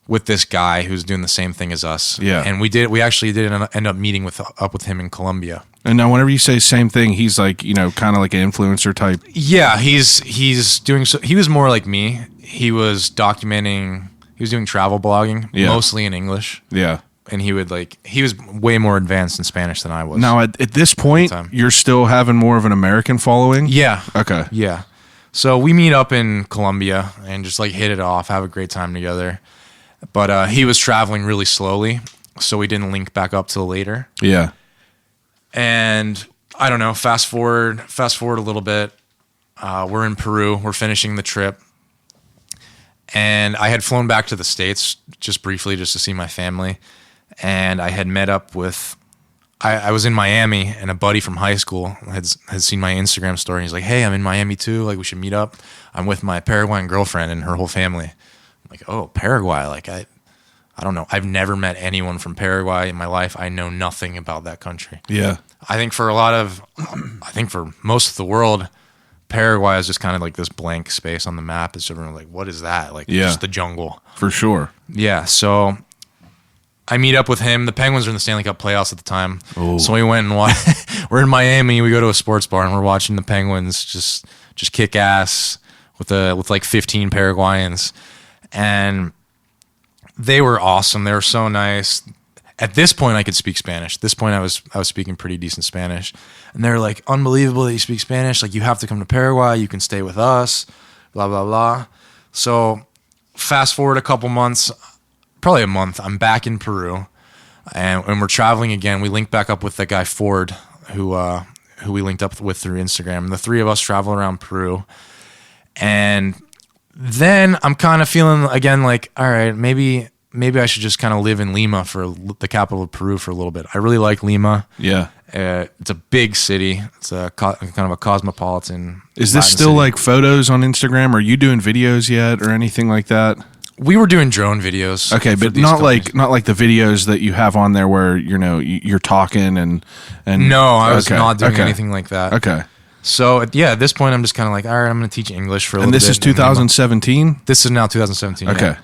with this guy who's doing the same thing as us. Yeah, and we actually did end up meeting up with him in Colombia. And now, whenever you say same thing, he's like, kind of like an influencer type. Yeah, he's doing. He was more like me. He was documenting. He was doing travel blogging, mostly in English. Yeah. And he was way more advanced in Spanish than I was. Now, at this point, you're still having more of an American following? Yeah. Okay. Yeah. So we meet up in Colombia and just like hit it off, have a great time together. But he was traveling really slowly, so we didn't link back up till later. Yeah. And I don't know, fast forward a little bit. We're in Peru. We're finishing the trip. And I had flown back to the States just briefly just to see my family. And I had met up with, I was in Miami, and a buddy from high school had seen my Instagram story. He's like, hey, I'm in Miami too. Like, we should meet up. I'm with my Paraguayan girlfriend and her whole family. I'm like, oh, Paraguay. Like, I don't know. I've never met anyone from Paraguay in my life. I know nothing about that country. Yeah. I think for most of the world, Paraguay is just kind of like this blank space on the map. It's everyone like, what is that? Like, just the jungle. For sure. Yeah. So I meet up with him. The Penguins are in the Stanley Cup playoffs at the time. Ooh. So we went and we're in Miami. We go to a sports bar and we're watching the Penguins just kick ass with like 15 Paraguayans. And they were awesome. They were so nice. At this point, I could speak Spanish. At this point, I was speaking pretty decent Spanish. And they're like, unbelievable that you speak Spanish. Like, you have to come to Paraguay. You can stay with us, blah, blah, blah. So fast forward a couple months, probably a month, I'm back in Peru. And we're traveling again. We linked back up with that guy, Ford, who we linked up with through Instagram. And the three of us travel around Peru. And then I'm kind of feeling, again, like, all right, maybe I should just kind of live in Lima, for the capital of Peru, for a little bit. I really like Lima. Yeah. It's a big city. It's kind of a cosmopolitan. Is this still city. Like photos on Instagram? Are you doing videos yet or anything like that? We were doing drone videos. Okay, but not like the videos that you have on there where you're talking and. No, I was not doing anything like that. Okay. So yeah, at this point, I'm just kind of like, all right, I'm going to teach English for a little bit. And this is 2017. This is now 2017. Okay. Yeah.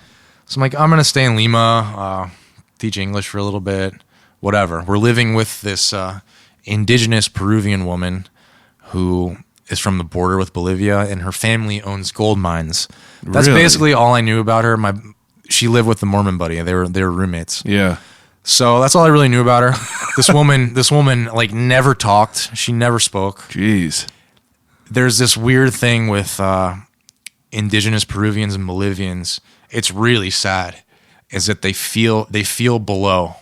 So I'm like, I'm going to stay in Lima, teach English for a little bit, whatever. We're living with this indigenous Peruvian woman who is from the border with Bolivia, and her family owns gold mines. That's basically all I knew about her. She lived with the Mormon buddy. They were roommates. Yeah. So that's all I really knew about her. This woman like never talked. She never spoke. Jeez. There's this weird thing with indigenous Peruvians and Bolivians. It's really sad, is that they feel below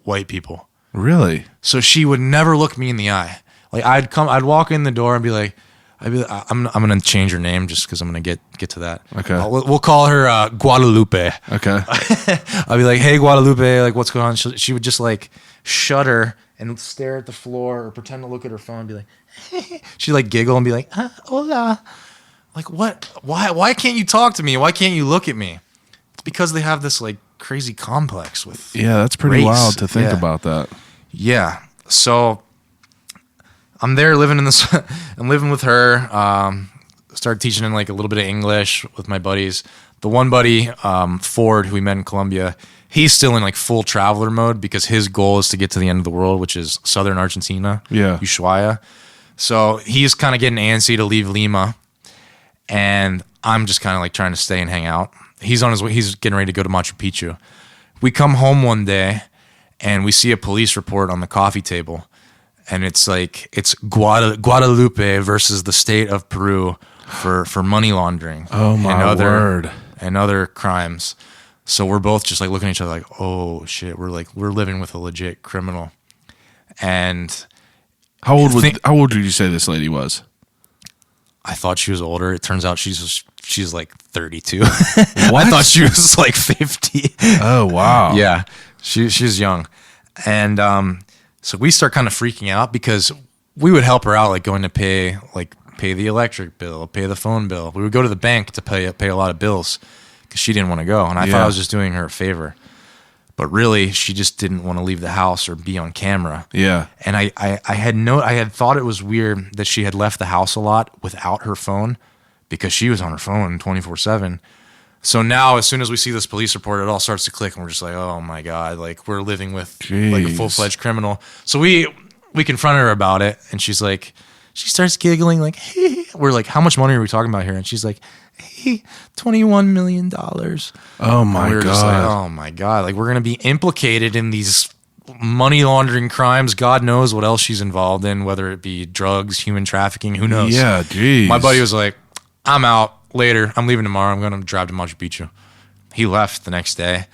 white people. Really? So she would never look me in the eye. Like, I'd walk in the door and be like, I'm gonna change her name just because I'm gonna get to that. Okay. We'll call her Guadalupe. Okay. I'll be like, hey Guadalupe, like, what's going on? She would just like shudder and stare at the floor or pretend to look at her phone and be like, she'd like giggle and be like, hola. Like, what? Why can't you talk to me? Why can't you look at me? It's because they have this like crazy complex with that's pretty race. wild to think about that. Yeah. So I'm there living I'm living with her. Started teaching in like a little bit of English with my buddies. The one buddy, Ford, who we met in Colombia, he's still in like full traveler mode because his goal is to get to the end of the world, which is southern Argentina, Ushuaia. So he's kind of getting antsy to leave Lima, and I'm just kind of like trying to stay and hang out. He's on his way. He's getting ready to go to Machu Picchu. We come home one day, and we see a police report on the coffee table, and it's like it's Guadalupe versus the state of Peru for money laundering. Oh my word! And other crimes. So we're both just like looking at each other like, oh shit, we're living with a legit criminal. And how old did you say this lady was? I thought she was older. It turns out she's like 32. I thought she was like 50. Oh wow. Yeah. She's young. And so we start kind of freaking out because we would help her out, like going to pay the electric bill, pay the phone bill. We would go to the bank to pay a lot of bills because she didn't want to go. And I thought I was just doing her a favor. But really, she just didn't want to leave the house or be on camera. Yeah. And I had thought it was weird that she had left the house a lot without her phone because she was on her phone 24/7. So now, as soon as we see this police report, it all starts to click, and we're just like, "Oh my god!" Like we're living with like a full-fledged criminal. So we confront her about it, and she starts giggling like, hey. We're like, "How much money are we talking about here?" And she's like, hey, $21 million. Oh my god! Just like, oh my god! Like we're gonna be implicated in these money laundering crimes. God knows what else she's involved in, whether it be drugs, human trafficking. Who knows? Yeah, geez. My buddy was like, "I'm out later. I'm leaving tomorrow. I'm gonna drive to Machu Picchu." He left the next day.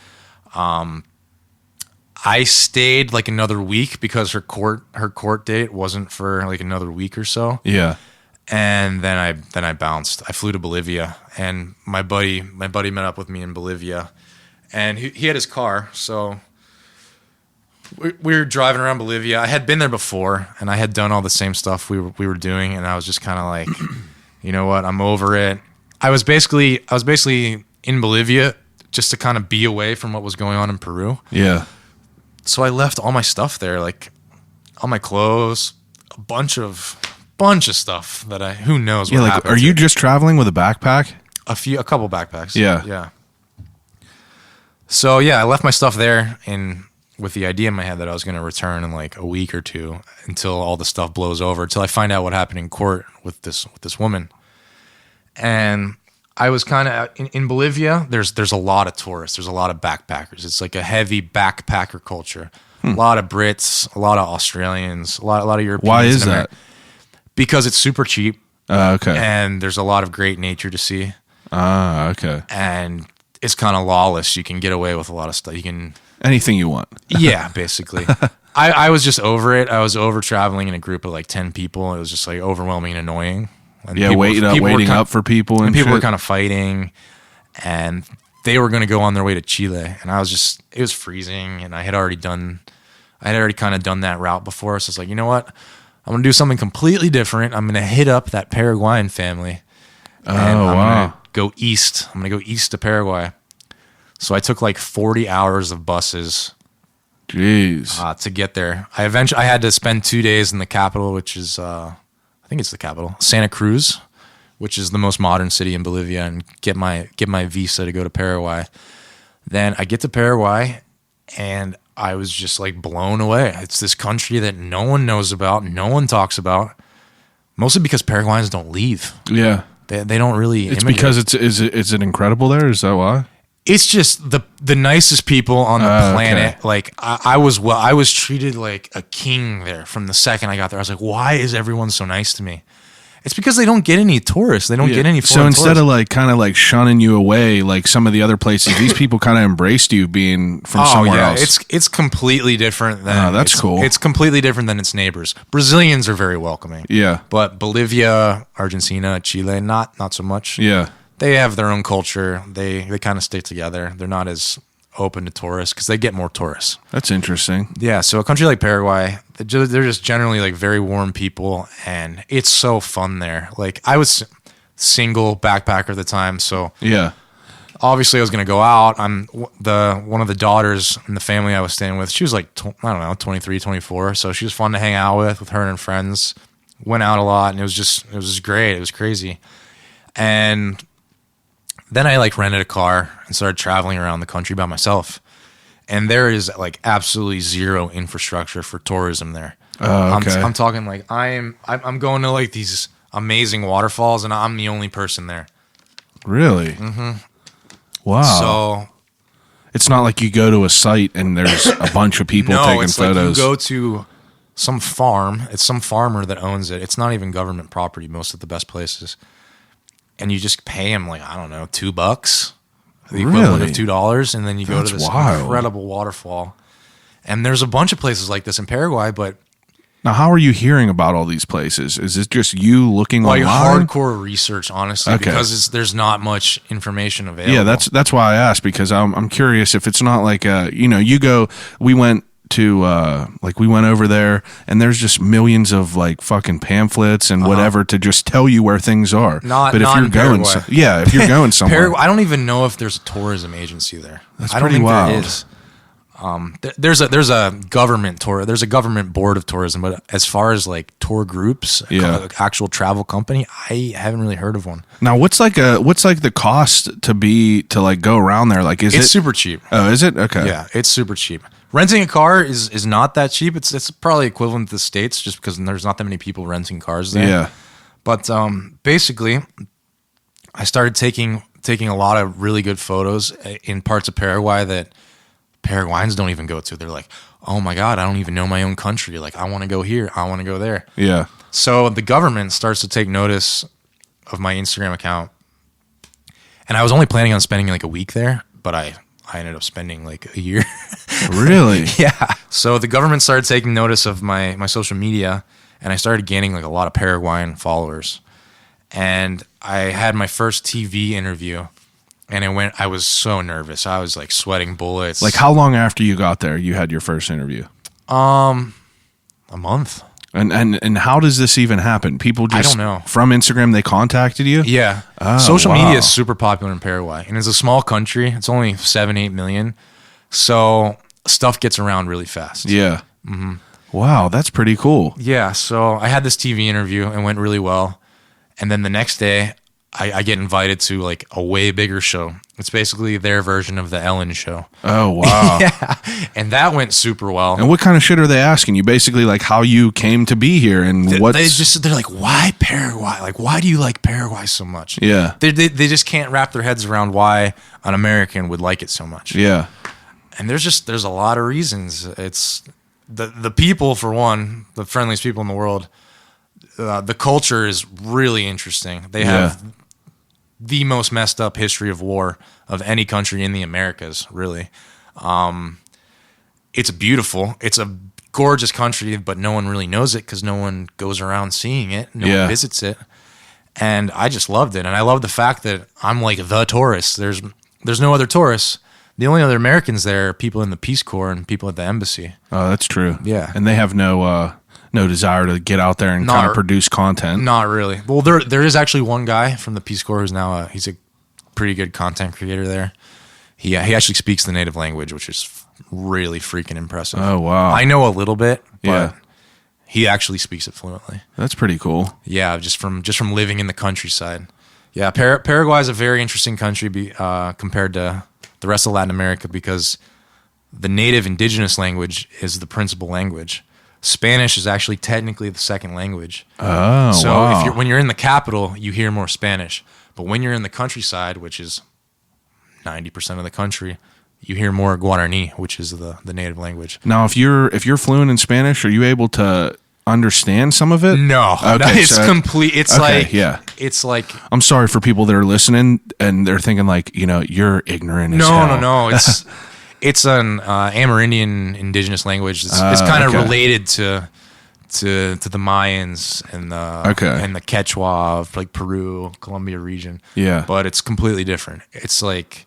I stayed like another week because her court date wasn't for like another week or so. Yeah. And then I bounced. I flew to Bolivia, and my buddy met up with me in Bolivia, and he had his car, so we were driving around Bolivia. I had been there before, and I had done all the same stuff we were doing, and I was just kind of like, you know what, I'm over it. I was basically in Bolivia just to kind of be away from what was going on in Peru. Yeah. So I left all my stuff there, like all my clothes, a bunch of stuff that who knows what happened. Are you just traveling with a backpack? A couple backpacks. Yeah. Yeah. So yeah, I left my stuff there and with the idea in my head that I was going to return in like a week or two until all the stuff blows over, until I find out what happened in court with this woman. And I was kind of in Bolivia. There's a lot of tourists. There's a lot of backpackers. It's like a heavy backpacker culture. A lot of Brits, a lot of Australians, a lot of Europeans. Why is that? Because it's super cheap. Okay. And there's a lot of great nature to see. Okay. And it's kind of lawless. You can get away with a lot of stuff. You can anything you want. Yeah, basically. I was just over it. I was over traveling in a group of like 10 people. It was just like overwhelming and annoying. And waiting up for people and people shit. were kind of fighting, and they were going to go on their way to Chile, and it was freezing, and I had already kind of done that route before. So it's like, you know what? I'm going to do something completely different. I'm going to hit up that Paraguayan family. And I'm going to go east. I'm going to go east to Paraguay. So I took like 40 hours of buses. Jeez. To get there. I had to spend 2 days in the capital, which is, I think it's the capital, Santa Cruz, which is the most modern city in Bolivia, and get my visa to go to Paraguay. Then I get to Paraguay, and I was just like blown away. It's this country that no one knows about, no one talks about, mostly because Paraguayans don't leave. Yeah. They don't really It's immigrate. because is it incredible there? Is that why? It's just the nicest people on the planet. Okay. Like I was treated like a king there from the second I got there. I was like, why is everyone so nice to me? It's because they don't get any tourists. They don't get any foreign tourists. So instead of like kind of like shunning you away like some of the other places, these people kind of embraced you being from somewhere else. It's completely different than that's cool. It's completely different than its neighbors. Brazilians are very welcoming. Yeah. But Bolivia, Argentina, Chile, not so much. Yeah. They have their own culture. They kind of stick together. They're not as open to tourists because they get more tourists. That's interesting. Yeah, so a country like Paraguay, they're just generally like very warm people, and it's so fun there. Like I was single backpacker at the time, so yeah, obviously I was going to go out. I'm one of the daughters in the family I was staying with. She was like, I don't know, 23, 24, so she was fun to hang out with her and friends. Went out a lot, and it was just great. It was crazy. And then I like rented a car and started traveling around the country by myself. And there is like absolutely zero infrastructure for tourism there. Okay. I'm talking like I'm going to like these amazing waterfalls, and I'm the only person there. Really? Mm-hmm. Wow. So it's not like you go to a site and there's a bunch of people taking it's photos. like you go to some farm. It's some farmer that owns it. It's not even government property. Most of the best places, and you just pay him like, I don't know, $2, the equivalent of $2, and then you go to this incredible waterfall. And there's a bunch of places like this in Paraguay, but now, how are you hearing about all these places? Is it just you looking like online? hardcore research, honestly, because there's not much information available. Yeah, that's why I asked, because I'm curious if it's not like we went over there and there's just millions of like fucking pamphlets and whatever to just tell you where things are. Not if you're going, if you're going somewhere, Paraguay, I don't even know if there's a tourism agency there. That's I don't pretty think wild. there is. There's a government tour. There's a government board of tourism, but as far as like tour groups, actual travel company, I haven't really heard of one. Now, what's like the cost to like go around there? Like, it's super cheap. Oh, is it? Okay. Yeah, it's super cheap. Renting a car is not that cheap. It's probably equivalent to the States, just because there's not that many people renting cars there. Yeah. But basically, I started taking a lot of really good photos in parts of Paraguay that Paraguayans don't even go to. They're like, oh my God, I don't even know my own country. Like, I want to go here. I want to go there. Yeah. So the government starts to take notice of my Instagram account. And I was only planning on spending like a week there, but I ended up spending like a year. Really? Yeah. So the government started taking notice of my social media, and I started gaining like a lot of Paraguayan followers. And I had my first TV interview. And I was so nervous. I was like sweating bullets. Like, how long after you got there you had your first interview? A month. And how does this even happen? People just, I don't know. From Instagram, they contacted you? Yeah. Oh, Social wow. media is super popular in Paraguay. And it's a small country. It's only 7-8 million. So stuff gets around really fast. Yeah. Mm-hmm. Wow, that's pretty cool. Yeah. So I had this TV interview and went really well. And then the next day, I get invited to like a way bigger show. It's basically their version of the Ellen show. Oh, wow. Yeah. And that went super well. And what kind of shit are they asking you? Basically like how you came to be here and what they're like, why Paraguay? Like, why do you like Paraguay so much? Yeah. They just can't wrap their heads around why an American would like it so much. Yeah. And there's a lot of reasons. It's the people, for one, the friendliest people in the world. The culture is really interesting. They have the most messed up history of war of any country in the Americas, really. It's beautiful. It's a gorgeous country, but no one really knows it because no one goes around seeing it. No one visits it. And I just loved it. And I love the fact that I'm like the tourist. There's no other tourists. The only other Americans there are people in the Peace Corps and people at the embassy. Oh, that's true. Yeah. And they have no desire to get out there and kind of produce content. Not really. Well, there is actually one guy from the Peace Corps who's now he's a pretty good content creator there. He actually speaks the native language, which is really freaking impressive. Oh, wow. I know a little bit, but Yeah. he actually speaks it fluently. That's pretty cool. Yeah, just from living in the countryside. Yeah, Paraguay is a very interesting country compared to the rest of Latin America because the native indigenous language is the principal language. Spanish is actually technically the second language. Oh, so wow. when you're in the capital, you hear more Spanish. But when you're in the countryside, which is 90% of the country, you hear more Guarani, which is the native language. Now, if you're fluent in Spanish, are you able to understand some of it? No, Okay, it's so- complete. It's okay, like yeah. It's like I'm sorry for people that are listening and they're thinking like, you're ignorant as hell. no. It's an Amerindian indigenous language. It's kind of okay. related to the Mayans and the Quechua of like Peru, Colombia region. Yeah. But it's completely different. It's like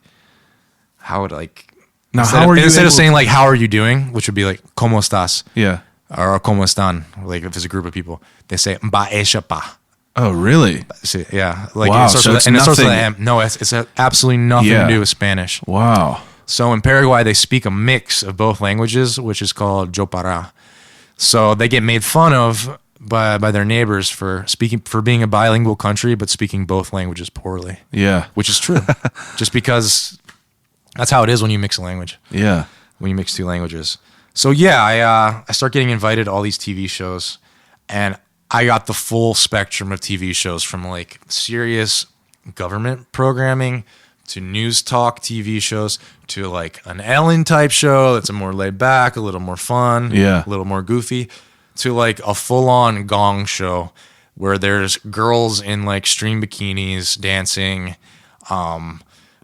how would like Now, instead, how are you instead able of saying like how are you doing, which would be like ¿Cómo estás? Yeah. Or ¿Cómo están? Like if there's a group of people, they say "Mba eshapa." Oh, really? Yeah. Like Wow, it starts so with, it's and it starts with nothing- an M. No, it's absolutely nothing Yeah. to do with Spanish. Wow. So in Paraguay, they speak a mix of both languages, which is called Jopara. So they get made fun of by their neighbors for being a bilingual country, but speaking both languages poorly. Yeah. Which is true. Just because that's how it is when you mix a language. Yeah. When you mix two languages. So yeah, I start getting invited to all these TV shows, and I got the full spectrum of TV shows, from like serious government programming to news talk TV shows to like an Ellen type show that's a more laid back, a little more fun, Yeah. a little more goofy, to like a full on gong show where there's girls in like string bikinis dancing.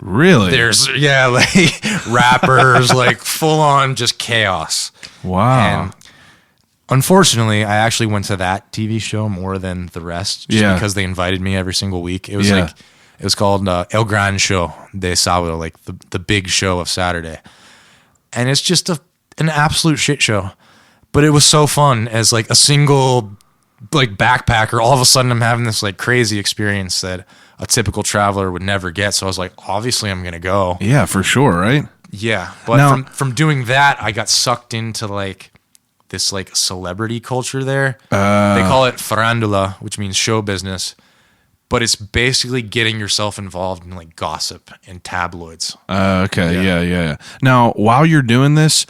Really? There's like rappers, like full on just chaos. Wow. And unfortunately, I actually went to that TV show more than the rest, just because they invited me every single week. It was it was called El Gran Show de Sábado, like the big show of Saturday. And it's just an absolute shit show. But it was so fun as like a single like backpacker. All of a sudden I'm having this like crazy experience that a typical traveler would never get. So I was like, obviously I'm going to go. Yeah, for sure, right? Yeah. But Now, from doing that, I got sucked into like this like celebrity culture there. They call it farandula, which means show business. But it's basically getting yourself involved in like gossip and tabloids. Okay. Yeah. Now, while you're doing this,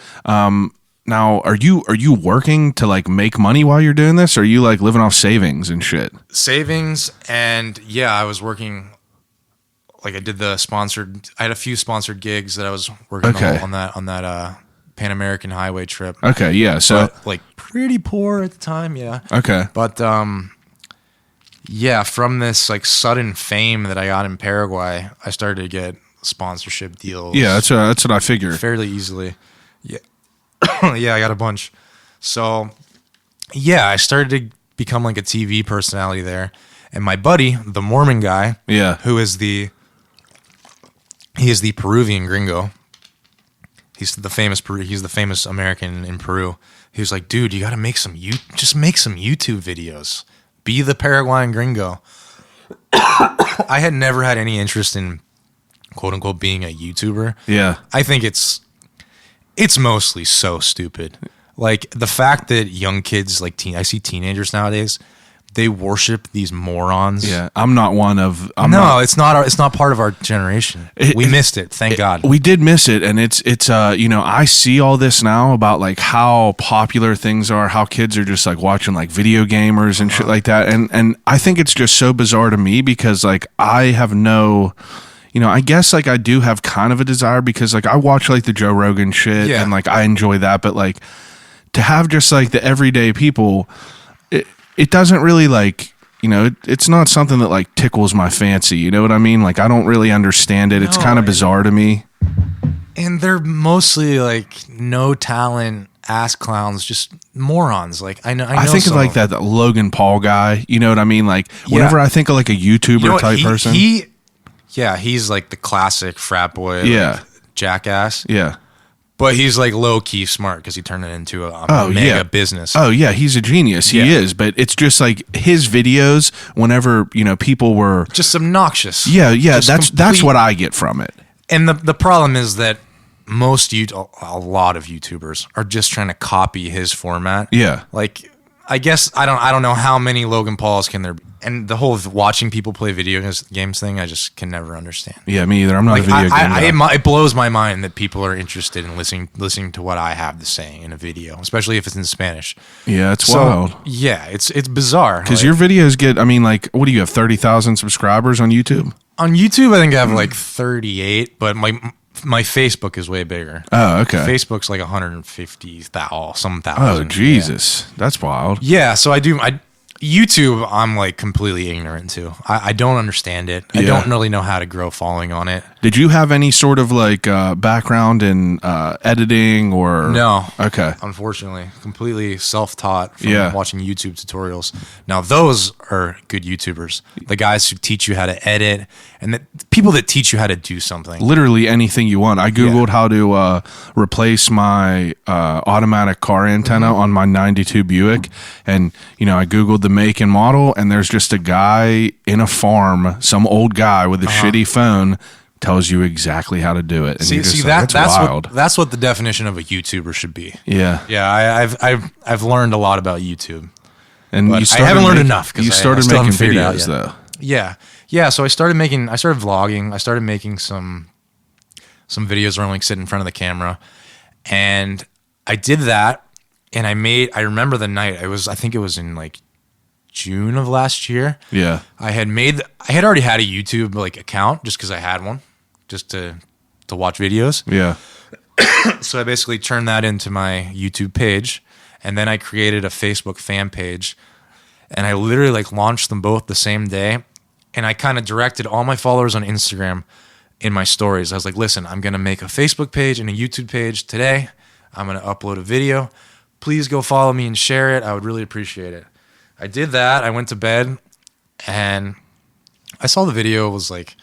now are you working to like make money while you're doing this? Or are you like living off savings and shit? Savings, and yeah, I was working. Like I had a few sponsored gigs that I was working on that Pan American Highway trip. Okay, yeah. So but, like pretty poor at the time, yeah. Okay. But yeah, from this like sudden fame that I got in Paraguay, I started to get sponsorship deals. Yeah, that's what I figured. Fairly easily. Yeah. Yeah, I got a bunch. So yeah, I started to become like a TV personality there. And my buddy, the Mormon guy, who is the Peruvian gringo. He's the famous American in Peru. He was like, dude, you got to just make some YouTube videos. Be the Paraguayan gringo. I had never had any interest in quote unquote being a YouTuber. Yeah. I think it's mostly so stupid. Like the fact that young kids, like I see teenagers nowadays, they worship these morons. Yeah, I'm not one of. It's not part of our generation. We missed it. Thank God. We did miss it, and it's I see all this now about like how popular things are, how kids are just like watching like video gamers and shit like that, and I think it's just so bizarre to me because like I have no. I guess like I do have kind of a desire because like I watch like the Joe Rogan shit and like I enjoy that, but like to have just like the everyday people, it doesn't really like, it's not something that like tickles my fancy. You know what I mean? Like I don't really understand it. It's kind of bizarre to me. And they're mostly like no talent ass clowns, just morons. Like I know. I think of like that Logan Paul guy. You know what I mean? Like whenever I think of like a YouTuber type person. He's like the classic frat boy, jackass. Yeah. But he's like low key smart because he turned it into a mega business. Oh yeah, he's a genius. He is, but it's just like his videos. Whenever people were just obnoxious. Yeah. That's what I get from it. And the problem is that a lot of YouTubers are just trying to copy his format. Yeah. Like I guess I don't know how many Logan Pauls can there be. And the whole watching people play video games thing, I just can never understand. Yeah, me either. I'm not a video game guy. It blows my mind that people are interested in listening to what I have to say in a video, especially if it's in Spanish. Yeah, it's wild. Yeah, it's bizarre. Because your videos get, what do you have, 30,000 subscribers on YouTube? On YouTube, I think I have like 38, but my Facebook is way bigger. Oh, okay. Facebook's like 150,000, some thousand. Oh, Jesus. Yeah. That's wild. Yeah, so YouTube, I'm like completely ignorant to. I don't understand it. I don't really know how to grow following on it. Did you have any sort of like background in editing or? No. Okay. Unfortunately, completely self-taught from watching YouTube tutorials. Now those are good YouTubers. The guys who teach you how to edit and the people that teach you how to do something. Literally anything you want. I Googled how to replace my automatic car antenna on my 92 Buick. And, I Googled the make and model, and there's just a guy in a farm, some old guy with a shitty phone tells you exactly how to do it. And that's wild. That's what the definition of a YouTuber should be. Yeah. Yeah, I've learned a lot about YouTube. And But you started I haven't learned making- enough. 'Cause You I started still making haven't figured it out videos, yet. though. Yeah. So I started vlogging. I started making some videos where I'm like sitting in front of the camera, and I did that. And I remember the night. I think it was in like June of last year. Yeah. I had already had a YouTube like account just because I had one, just to watch videos. Yeah. So I basically turned that into my YouTube page, and then I created a Facebook fan page, and I literally like launched them both the same day. And I kind of directed all my followers on Instagram in my stories. I was like, listen, I'm going to make a Facebook page and a YouTube page today. I'm going to upload a video. Please go follow me and share it. I would really appreciate it. I did that. I went to bed, and I saw the video. It was like,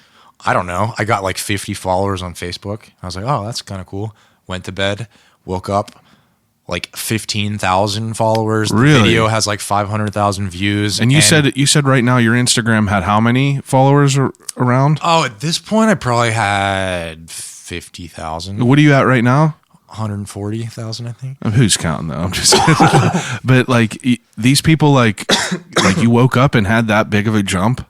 I don't know. I got like 50 followers on Facebook. I was like, oh, that's kind of cool. Went to bed, woke up, like 15,000 followers. Really? The video has like 500,000 views. And you said right now your Instagram had how many followers around? Oh, at this point, I probably had 50,000. What are you at right now? 140,000, I think. Who's counting though? I'm just kidding. But like these people, like you woke up and had that big of a jump.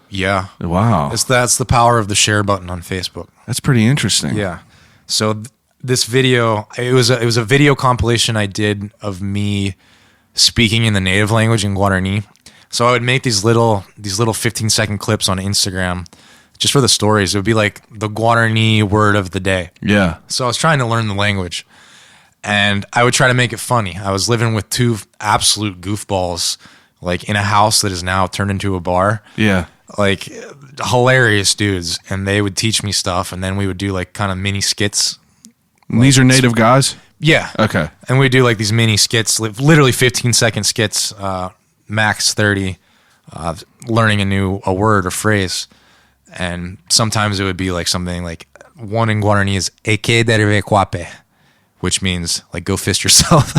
Yeah. Wow. That's the power of the share button on Facebook. That's pretty interesting. Yeah. So this video, it was a video compilation I did of me speaking in the native language in Guarani. So I would make these little 15-second clips on Instagram just for the stories. It would be like the Guarani word of the day. Yeah. So I was trying to learn the language, and I would try to make it funny. I was living with two absolute goofballs, like in a house that is now turned into a bar. Yeah. Like hilarious dudes, and they would teach me stuff, and then we would do like kind of mini skits. And these are native guys? Yeah. Okay. And we do like these mini skits, literally 15-second skits, max 30, learning a word or phrase. And sometimes it would be like something like, one in Guarani is "Eke dereve quape," which means like go fist yourself.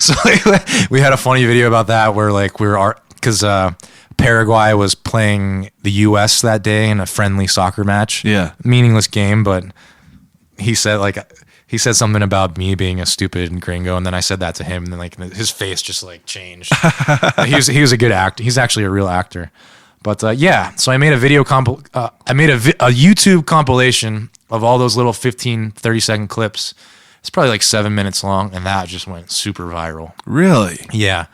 So like, we had a funny video about that where like because Paraguay was playing the U.S. that day in a friendly soccer match. Yeah. Meaningless game, but he said something about me being a stupid gringo, and then I said that to him, and then like his face just like changed. He was a good actor. He's actually a real actor. But yeah, so I made a a YouTube compilation of all those little 15, 30-second clips. It's probably like 7 minutes long, and that just went super viral. Really? Yeah.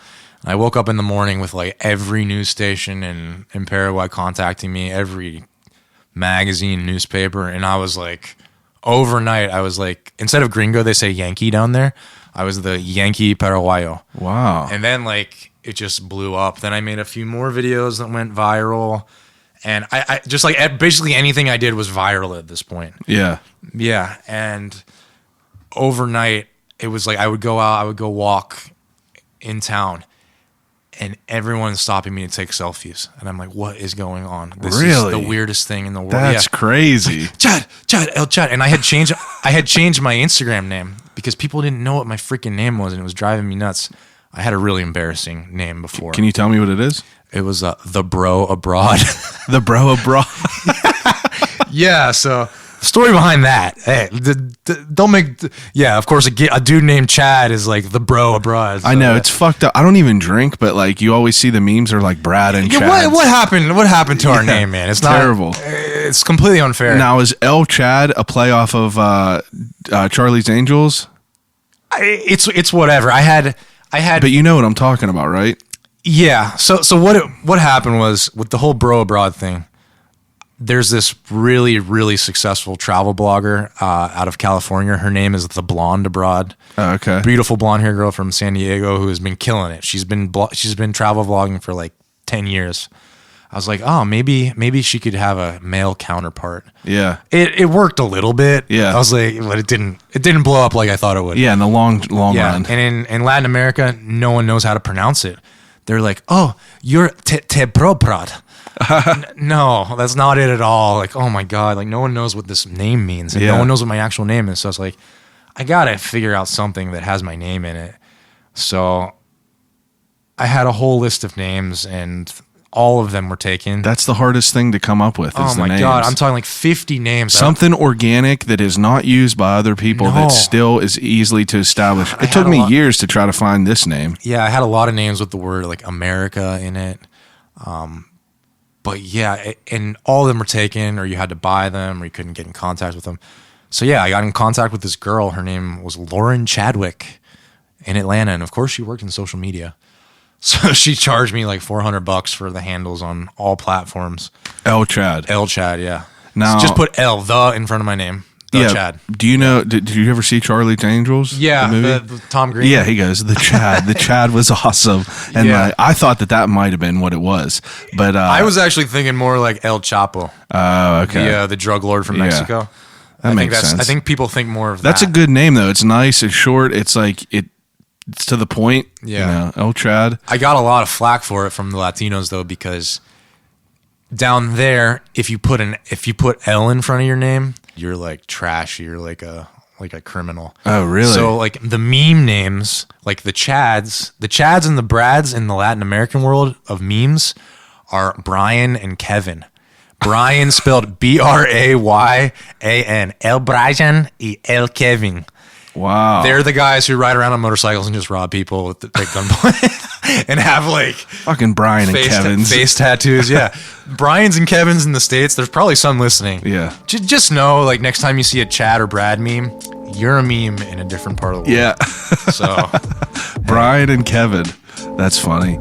I woke up in the morning with like every news station in Paraguay contacting me, every magazine, newspaper, and I was like, overnight, I was like, instead of gringo, they say Yankee down there. I was the Yankee Paraguayo. Wow. And then like it just blew up. Then I made a few more videos that went viral, and I just like basically anything I did was viral at this point. Yeah. Yeah, and overnight it was like I would go out, I would go walk in town, and everyone's stopping me to take selfies, and I'm like, what is going on? This is Really? the weirdest thing in the world. That's Yeah. crazy. Chad, and I had changed my Instagram name because people didn't know what my freaking name was, and it was driving me nuts. I had a really embarrassing name before. Can you tell me what it is? It was the Bro Abroad. The Bro Abroad. Yeah, so the story behind that. Hey, don't make. Yeah, of course, a dude named Chad is like the Bro Abroad. So I know, it's fucked up. I don't even drink, but like you always see the memes are like Brad and Yeah, Chad. what happened? What happened to our name, man? It's terrible. It's completely unfair. Now, is El Chad a play off of Charlie's Angels? It's whatever. I had. But you know what I'm talking about, right? Yeah. So what happened was with the whole Bro Abroad thing. There's this really, really successful travel blogger out of California. Her name is The Blonde Abroad. Oh, okay. Beautiful blonde hair girl from San Diego who has been killing it. She's been travel vlogging for like 10 years. I was like, oh, maybe she could have a male counterpart. Yeah. It worked a little bit. Yeah. I was like, but it didn't blow up like I thought it would. Yeah, in the long run. And in Latin America, no one knows how to pronounce it. They're like, oh, you're te proprad. No, that's not it at all. Like, oh my God, like no one knows what this name means, and Yeah. no one knows what my actual name is. So I was like, I gotta figure out something that has my name in it. So I had a whole list of names, and all of them were taken. That's the hardest thing to come up with. Oh is the my names. God, I'm talking like 50 names. Something organic that is not used by other people No. that still is easily to establish. It took had a me lot- years to try to find this name. Yeah, I had a lot of names with the word like America in it. But yeah, and all of them were taken, or you had to buy them, or you couldn't get in contact with them. So yeah, I got in contact with this girl. Her name was Lauren Chadwick in Atlanta, and of course she worked in social media. So she charged me like $400 for the handles on all platforms. El Chad. L Chad, yeah. Now- So just put L, the, in front of my name. The Chad. Do you know? Did you ever see Charlie's Angels? Yeah, the movie? the Tom Green. Yeah, he goes the Chad. The Chad was awesome, and Yeah. I thought that might have been what it was. But I was actually thinking more like El Chapo, okay. the drug lord from Yeah. Mexico. That I makes think sense. I think people think more of That's that. a good name though. It's nice. It's short. It's like it's to the point. Yeah. You know, El Chad. I got a lot of flack for it from the Latinos though, because down there, if you put L in front of your name, you're like trash. You're like a criminal. Oh, really? So like the meme names, like the Chads and the Brads in the Latin American world of memes are Brian and Kevin. Brian spelled Brayyan, El Brian y El Kevin. Wow. They're the guys who ride around on motorcycles and just rob people with the gunpoint and have like fucking Brian and Kevin's. face tattoos. Yeah. Brian's and Kevin's in the States. There's probably some listening. Yeah. Just know, like, next time you see a Chad or Brad meme, you're a meme in a different part of the world. Yeah. So, Brian and Kevin. That's funny.